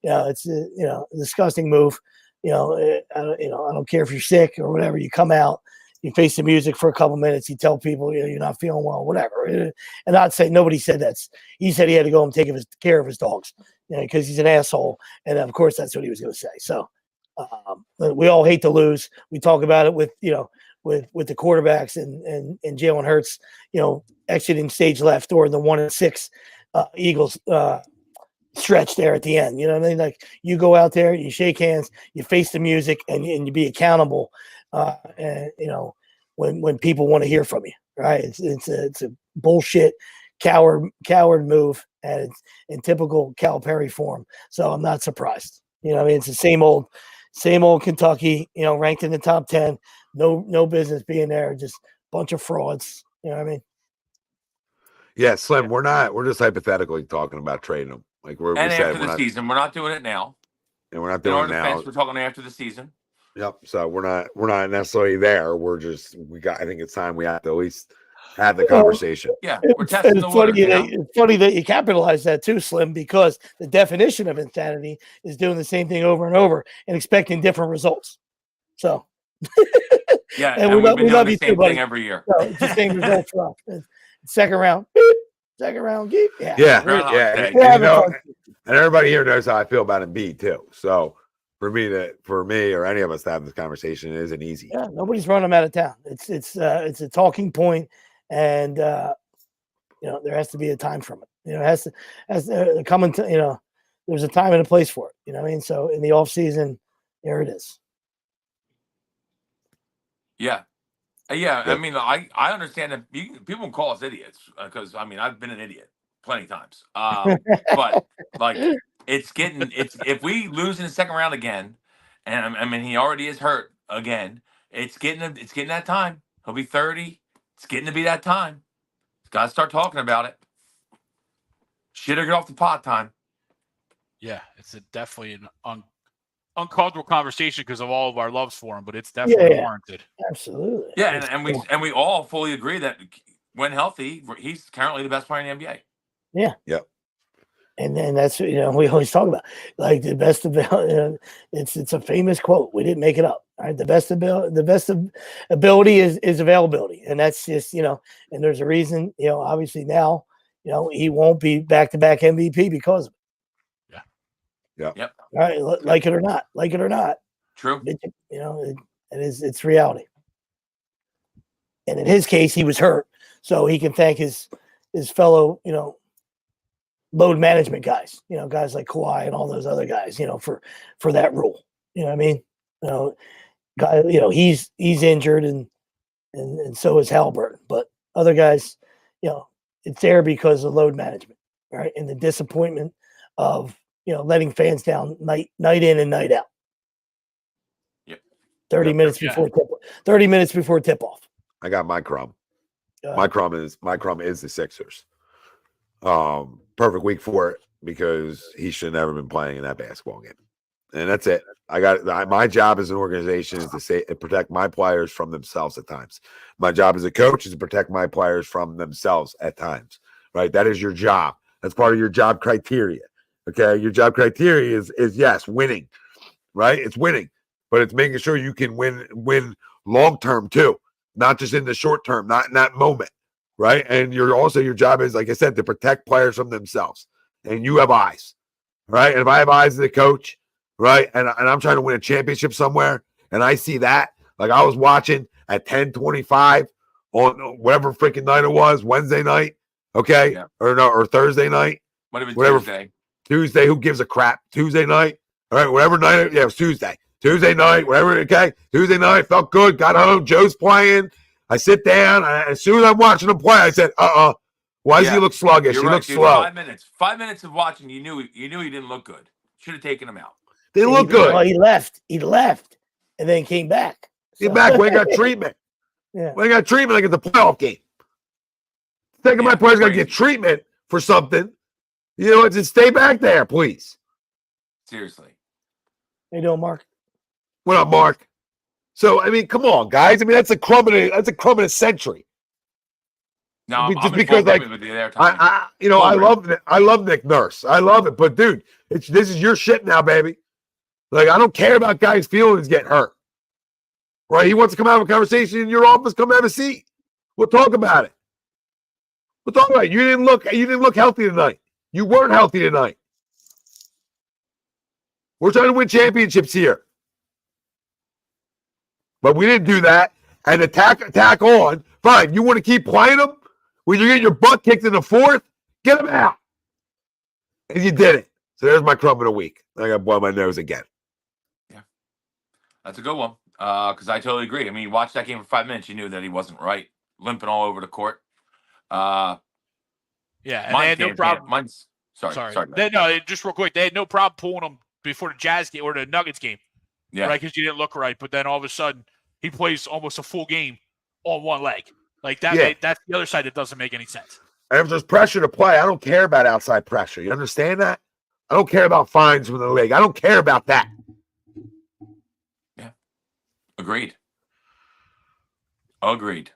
it's a disgusting move. I don't care if you're sick or whatever. You come out, you face the music for a couple minutes. You tell people you're not feeling well, whatever. And I'd say nobody said that. He said he had to go and take care of his dogs, because he's an asshole. And of course, that's what he was going to say. So we all hate to lose. We talk about it with the quarterbacks and Jalen Hurts, exiting stage left, or the 1-6 Eagles stretch there at the end. You know what I mean? Like, you go out there, you shake hands, you face the music, and you be accountable. And when people want to hear from you, right? It's a bullshit coward move, and it's in typical Calipari form. So I'm not surprised. It's the same old Kentucky, ranked in the top 10, no business being there, just a bunch of frauds. You know what I mean? Yeah, Slim, we're just hypothetically talking about trading them. Like after the season, we're not doing it now. And we're not doing it now. Defense, we're talking after the season. Yep. So we're not necessarily there. I think it's time we have to at least have the conversation. Yeah, we're testing the water. It's funny that you capitalize that too, Slim, because the definition of insanity is doing the same thing over and over and expecting different results. So yeah, and we've been doing the same thing every year. So it's the same result for us. Second round, yeah. And everybody here knows how I feel about Embiid too. So for me or any of us to have this conversation, it isn't easy. Yeah, nobody's running them out of town. It's a talking point, and there has to be a time from it. It has to come into, there's a time and a place for it. You know what I mean? So in the off season, there it is. Yeah. Yeah, I mean, I understand that people can call us idiots, because I've been an idiot plenty of times. But like, if we lose in the second round again, and he already is hurt again, it's getting that time. He'll be 30. It's getting to be that time. Got to start talking about it. Shit or get off the pot time. Yeah, it's definitely an uncomfortable conversation because of all of our loves for him, but it's definitely warranted. Absolutely. Yeah, and we all fully agree that when healthy, he's currently the best player in the NBA. Yeah. Yep. And then that's we always talk about, like, the best it's a famous quote. We didn't make it up. All right, the best ability is availability, and that's just and there's a reason. Obviously now he won't be back-to-back MVP because of it. Yeah. Yep. All right, like it or not. True. It's reality. And in his case, he was hurt, so he can thank his fellow load management guys. Guys like Kawhi and all those other guys. For that rule. You know what I mean? He's injured and so is Halliburton, but other guys, it's there because of load management, right? And the disappointment of letting fans down night in and night out. Yep. 30 minutes before tip off. I got my crumb. My crumb is the Sixers. Perfect week for it, because he should have never been playing in that basketball game. And that's it. My job as an organization is to protect my players from themselves at times. My job as a coach is to protect my players from themselves at times. Right? That is your job. That's part of your job criteria. Okay, your job criteria is yes, winning, right? It's winning, but it's making sure you can win long term too, not just in the short term, not in that moment, right? And your job is, like I said, to protect players from themselves. And you have eyes. right? And if I have eyes as a coach, right, and I'm trying to win a championship somewhere, and I see that, like I was watching at 10:25 on whatever freaking night it was, Wednesday night, okay, or Thursday night, whatever Tuesday. Tuesday, who gives a crap? Tuesday night, all right, whatever night, it was Tuesday. Tuesday night, whatever, okay, Tuesday night, felt good, got home, Joe's playing. I sit down, as soon as I'm watching him play, I said, why does he look sluggish? He looks slow. 5 minutes of watching, you knew he didn't look good. Should have taken him out. They look good. Well, he left, and then came back. So. Came back when he got treatment. Yeah. When he got treatment, like at the playoff game. Thinking my player's got to get treatment for something. You know, just stay back there, please. Seriously. How you doing, Mark? What up, Mark? So, I mean, come on, guys. I mean, that's a crumb in a century. No, just because, like, I love Nick Nurse. I love it, but dude, this is your shit now, baby. Like, I don't care about guys' feelings getting hurt. Right? He wants to come out of a conversation in your office. Come have a seat. We'll talk about it. We'll talk about it. You didn't look healthy tonight. You weren't healthy tonight. We're trying to win championships here. But we didn't do that. And attack on. Fine. You want to keep playing them? When you get your butt kicked in the fourth, get them out. And you did it. So there's my crumb of the week. I got to blow my nose again. Yeah. That's a good one. Because I totally agree. I mean, you watched that game for 5 minutes, you knew that he wasn't right. Limping all over the court. And they had no problem. Sorry. Just real quick. They had no problem pulling him before the Jazz game or the Nuggets game. Yeah. Right? Because you didn't look right. But then all of a sudden, he plays almost a full game on one leg. Like that, that's the other side that doesn't make any sense. And if there's pressure to play, I don't care about outside pressure. You understand that? I don't care about fines from the league. I don't care about that. Yeah. Agreed. Yeah,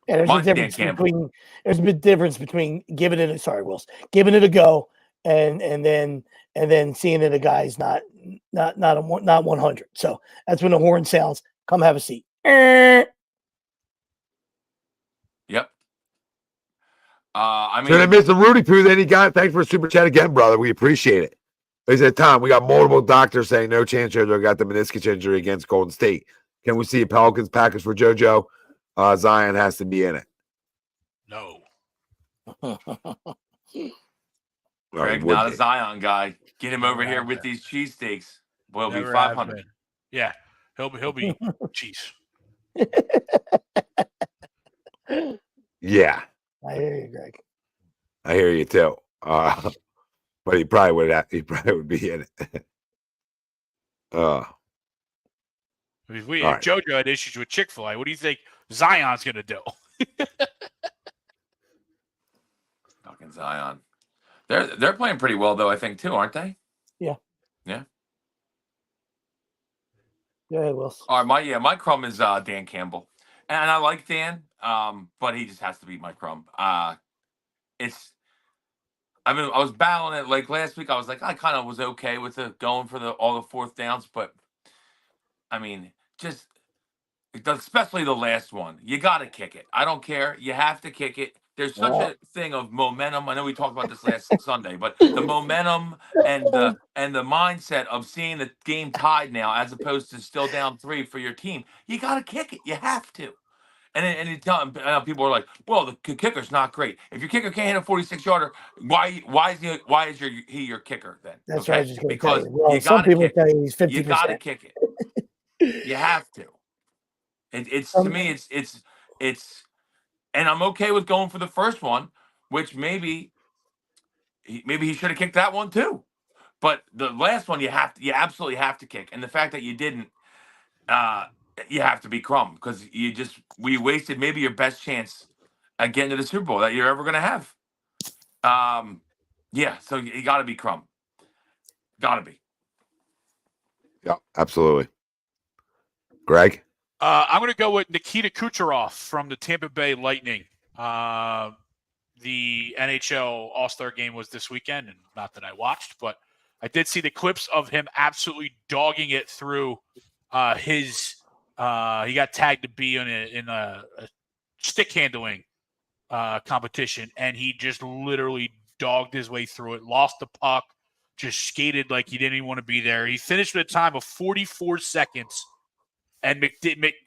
there's a big difference between giving it a go and then seeing that a guy's not 100. So that's when the horn sounds. Come have a seat. Yep. Should I miss the Rudy Poo that he got? Thanks for a super chat again, brother. We appreciate it. He said, Tom, we got multiple doctors saying no chance JoJo got the meniscus injury against Golden State. Can we see a Pelicans package for JoJo? Zion has to be in it. No. Greg, not a Zion guy. Get him over here with these cheesesteaks. Boy, he'll be 500. Yeah, he'll be cheese. Yeah. I hear you, Greg. I hear you too. But he probably would be in it. If JoJo had issues with Chick-fil-A, what do you think Zion's gonna do? Fucking Zion. They're playing pretty well though, I think, too, aren't they? Yeah. Yeah. Yeah, Will. All right, my crumb is Dan Campbell. And I like Dan, but he just has to be my crumb. I was battling it like last week. I was like, I kind of was okay with going for all the fourth downs, but I mean, just especially the last one. You got to kick it. I don't care. You have to kick it. There's such a thing of momentum. I know we talked about this last Sunday, but the momentum and the mindset of seeing the game tied now, as opposed to still down 3 for your team, you got to kick it. You have to. And you tell people are like, well, the kicker's not great. If your kicker can't hit a 46-yarder, why is he your kicker then? That's right. Because you some people say he's 50%. You got to kick it. You have to. It's to me, it's. And I'm okay with going for the first one, which maybe he should have kicked that one too. But the last one you absolutely have to kick. And the fact that you didn't, you have to be crumb because we wasted maybe your best chance at getting to the Super Bowl that you're ever gonna have. So you gotta be crumb. Gotta be. Yeah, absolutely. Greg? I'm going to go with Nikita Kucherov from the Tampa Bay Lightning. The NHL All-Star game was this weekend, and not that I watched, but I did see the clips of him absolutely dogging it through his he got tagged to be in a stick handling competition, and he just literally dogged his way through it, lost the puck, just skated like he didn't even want to be there. He finished with a time of 44 seconds, and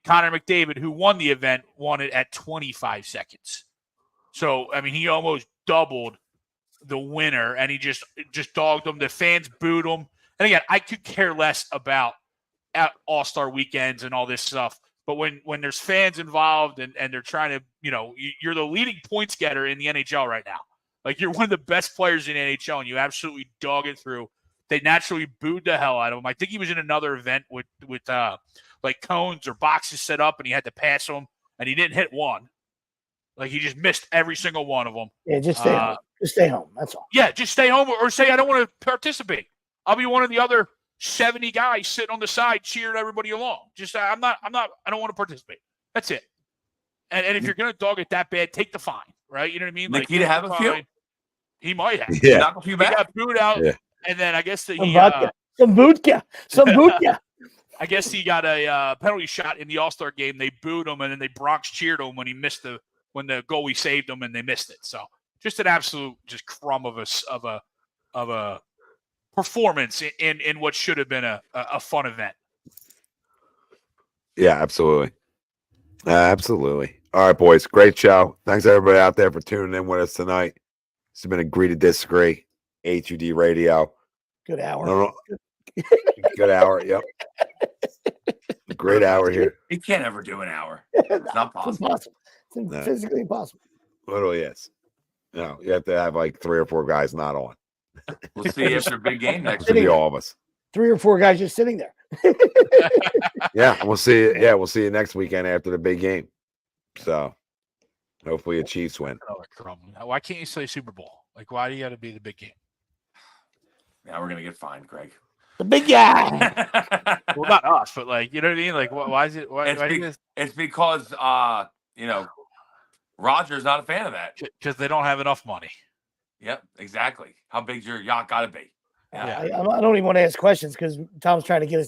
Connor McDavid, who won the event, won it at 25 seconds. So, I mean, he almost doubled the winner, and he just dogged him. The fans booed him. And again, I could care less about All-Star weekends and all this stuff. But when there's fans involved and they're trying to, you're the leading points getter in the NHL right now. Like, you're one of the best players in the NHL, and you absolutely dog it through. They naturally booed the hell out of him. I think he was in another event with like cones or boxes set up, and he had to pass them, and he didn't hit one. Like, he just missed every single one of them. Yeah, just stay home. Just stay home. That's all. Yeah, just stay home or say, I don't want to participate. I'll be one of the other 70 guys sitting on the side cheering everybody along. Just, I don't want to participate. That's it. And if you're going to dog it that bad, take the fine, right? You know what I mean? Nikita have a few? He might have. Yeah. Knock a few back. He got booed out, Yeah. and then I guess that some vodka. I guess he got a penalty shot in the All-Star game. They booed him, and then they Bronx cheered him when he missed when the goalie saved him, and they missed it. So just an absolute just crumb of a performance in what should have been a fun event. Yeah, absolutely. Absolutely. All right, boys. Great show. Thanks everybody out there for tuning in with us tonight. This has been Agree to Disagree, HUD Radio. Good hour. Good hour. Yep. Great hour here. He can't ever do an hour. It's not possible. It's physically impossible. Literally is. No, you have to have like 3 or 4 guys not on. We'll see after a big game next It'll week. be all of us. 3 or 4 guys just sitting there. Yeah, we'll see. Yeah, we'll see you next weekend after the big game. So hopefully the Chiefs win. Why can't you say Super Bowl? Like, why do you got to be the big game? Now we're gonna get fined, Greg. The big guy. Well, not us, but like, you know what I mean? Like, why is it? It's because Roger's not a fan of that. Because they don't have enough money. Yep, exactly. How big's your yacht got to be? Yeah. I don't even want to ask questions because Tom's trying to get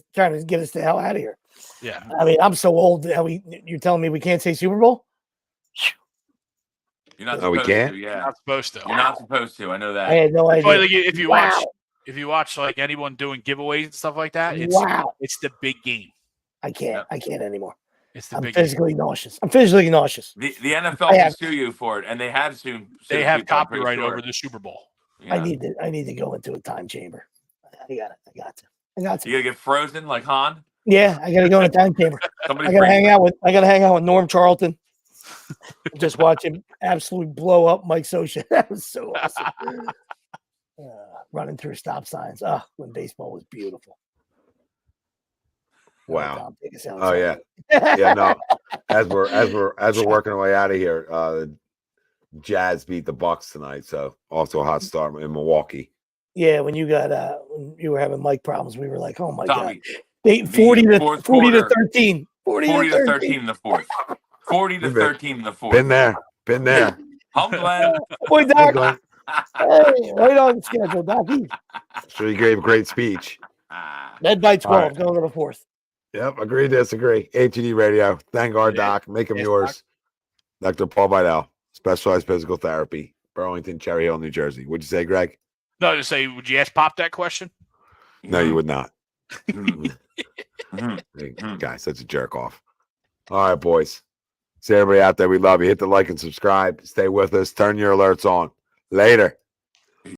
us the hell out of here. Yeah. I mean, I'm so old. You're telling me we can't say Super Bowl? You're not we supposed can't? to. Yeah, You're not supposed to. You're not supposed to. I know that. I had no idea. Like, if you watch like anyone doing giveaways and stuff like that, it's the big game. I can't anymore. It's the I'm big physically game. nauseous. I'm physically nauseous. The NFL can sue you for it, and they have sued. They have people, I'm pretty copyright sure. over the Super Bowl. Yeah. I need to go into a time chamber. I got to. You gotta get frozen like Han. Yeah, I gotta go in a time chamber. Somebody I gotta hang out with Norm Charlton. Just watch him absolutely blow up Mike Scioscia. That was so awesome. Running through stop signs. When baseball was beautiful. Wow. Tom, take us out. Oh yeah. Yeah, no. As we're working our way out of here, the Jazz beat the Bucks tonight, so also a hot start in Milwaukee. Yeah, when you were having mic problems, we were like, "Oh my Tommy, god!" They 40 to 13. 40 to 13 in the fourth. 40 to 13 in the fourth. Been there. Home Glenn. Boy, Doc. Hey, right on schedule, Doc. Sure, you gave a great speech. Led by 12, right. going to the fourth. Yep, agree, disagree. HED Radio. Thank our doc. Make him yours. Doc. Dr. Paul Vidal, Specialized Physical Therapy, Burlington, Cherry Hill, New Jersey. What'd you say, Greg? No, to say, would you ask Pop that question? No, you would not. Guy, such a jerk off. All right, boys. See everybody out there. We love you. Hit the like and subscribe. Stay with us. Turn your alerts on. Later.